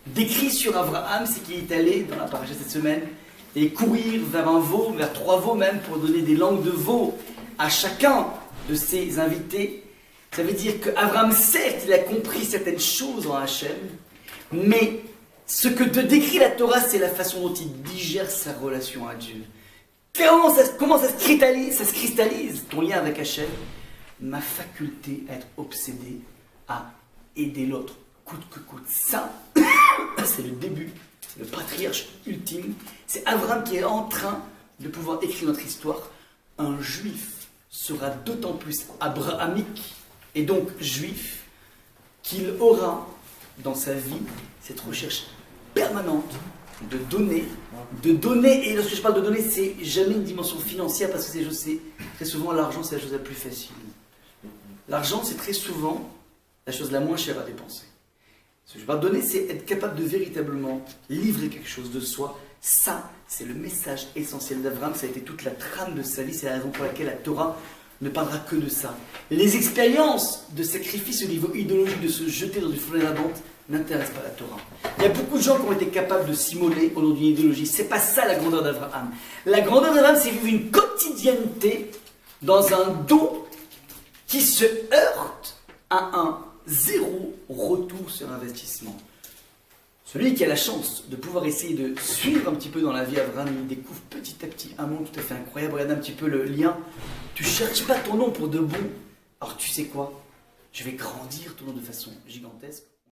décrit sur Abraham, c'est qu'il est allé, dans la paracha cette semaine, et courir vers un veau, vers 3 veaux même, pour donner des langues de veau à chacun de ses invités. Ça veut dire qu'Abraham, certes, il a compris certaines choses en Hachem, mais ce que te décrit la Torah, c'est la façon dont il digère sa relation à Dieu. Comment ça se cristallise ton lien avec Hachem? Ma faculté à être obsédé, à aider l'autre, coûte que coûte. Ça, c'est le début, c'est le patriarche ultime. C'est Abraham qui est en train de pouvoir écrire notre histoire. Un juif sera d'autant plus abrahamique et donc juif qu'il aura dans sa vie cette recherche permanente de donner, et lorsque je parle de donner, c'est jamais une dimension financière, parce que c'est très souvent l'argent, c'est la chose la plus facile. L'argent, c'est très souvent la chose la moins chère à dépenser. Ce que je parle de donner, c'est être capable de véritablement livrer quelque chose de soi. Ça, c'est le message essentiel d'Abraham, ça a été toute la trame de sa vie, c'est la raison pour laquelle la Torah ne parlera que de ça. Les expériences de sacrifice au niveau idéologique, de se jeter dans du feu d'abondance, n'intéressent pas la Torah. Il y a beaucoup de gens qui ont été capables de s'immoler au nom d'une idéologie. C'est pas ça la grandeur d'Abraham. La grandeur d'Abraham, c'est vivre une quotidienneté dans un don qui se heurte à un zéro retour sur investissement. Celui qui a la chance de pouvoir essayer de suivre un petit peu dans la vie Abraham, il découvre petit à petit un monde tout à fait incroyable. Regarde un petit peu le lien. Tu cherches pas ton nom pour de bon. Alors tu sais quoi? Je vais grandir ton nom de façon gigantesque.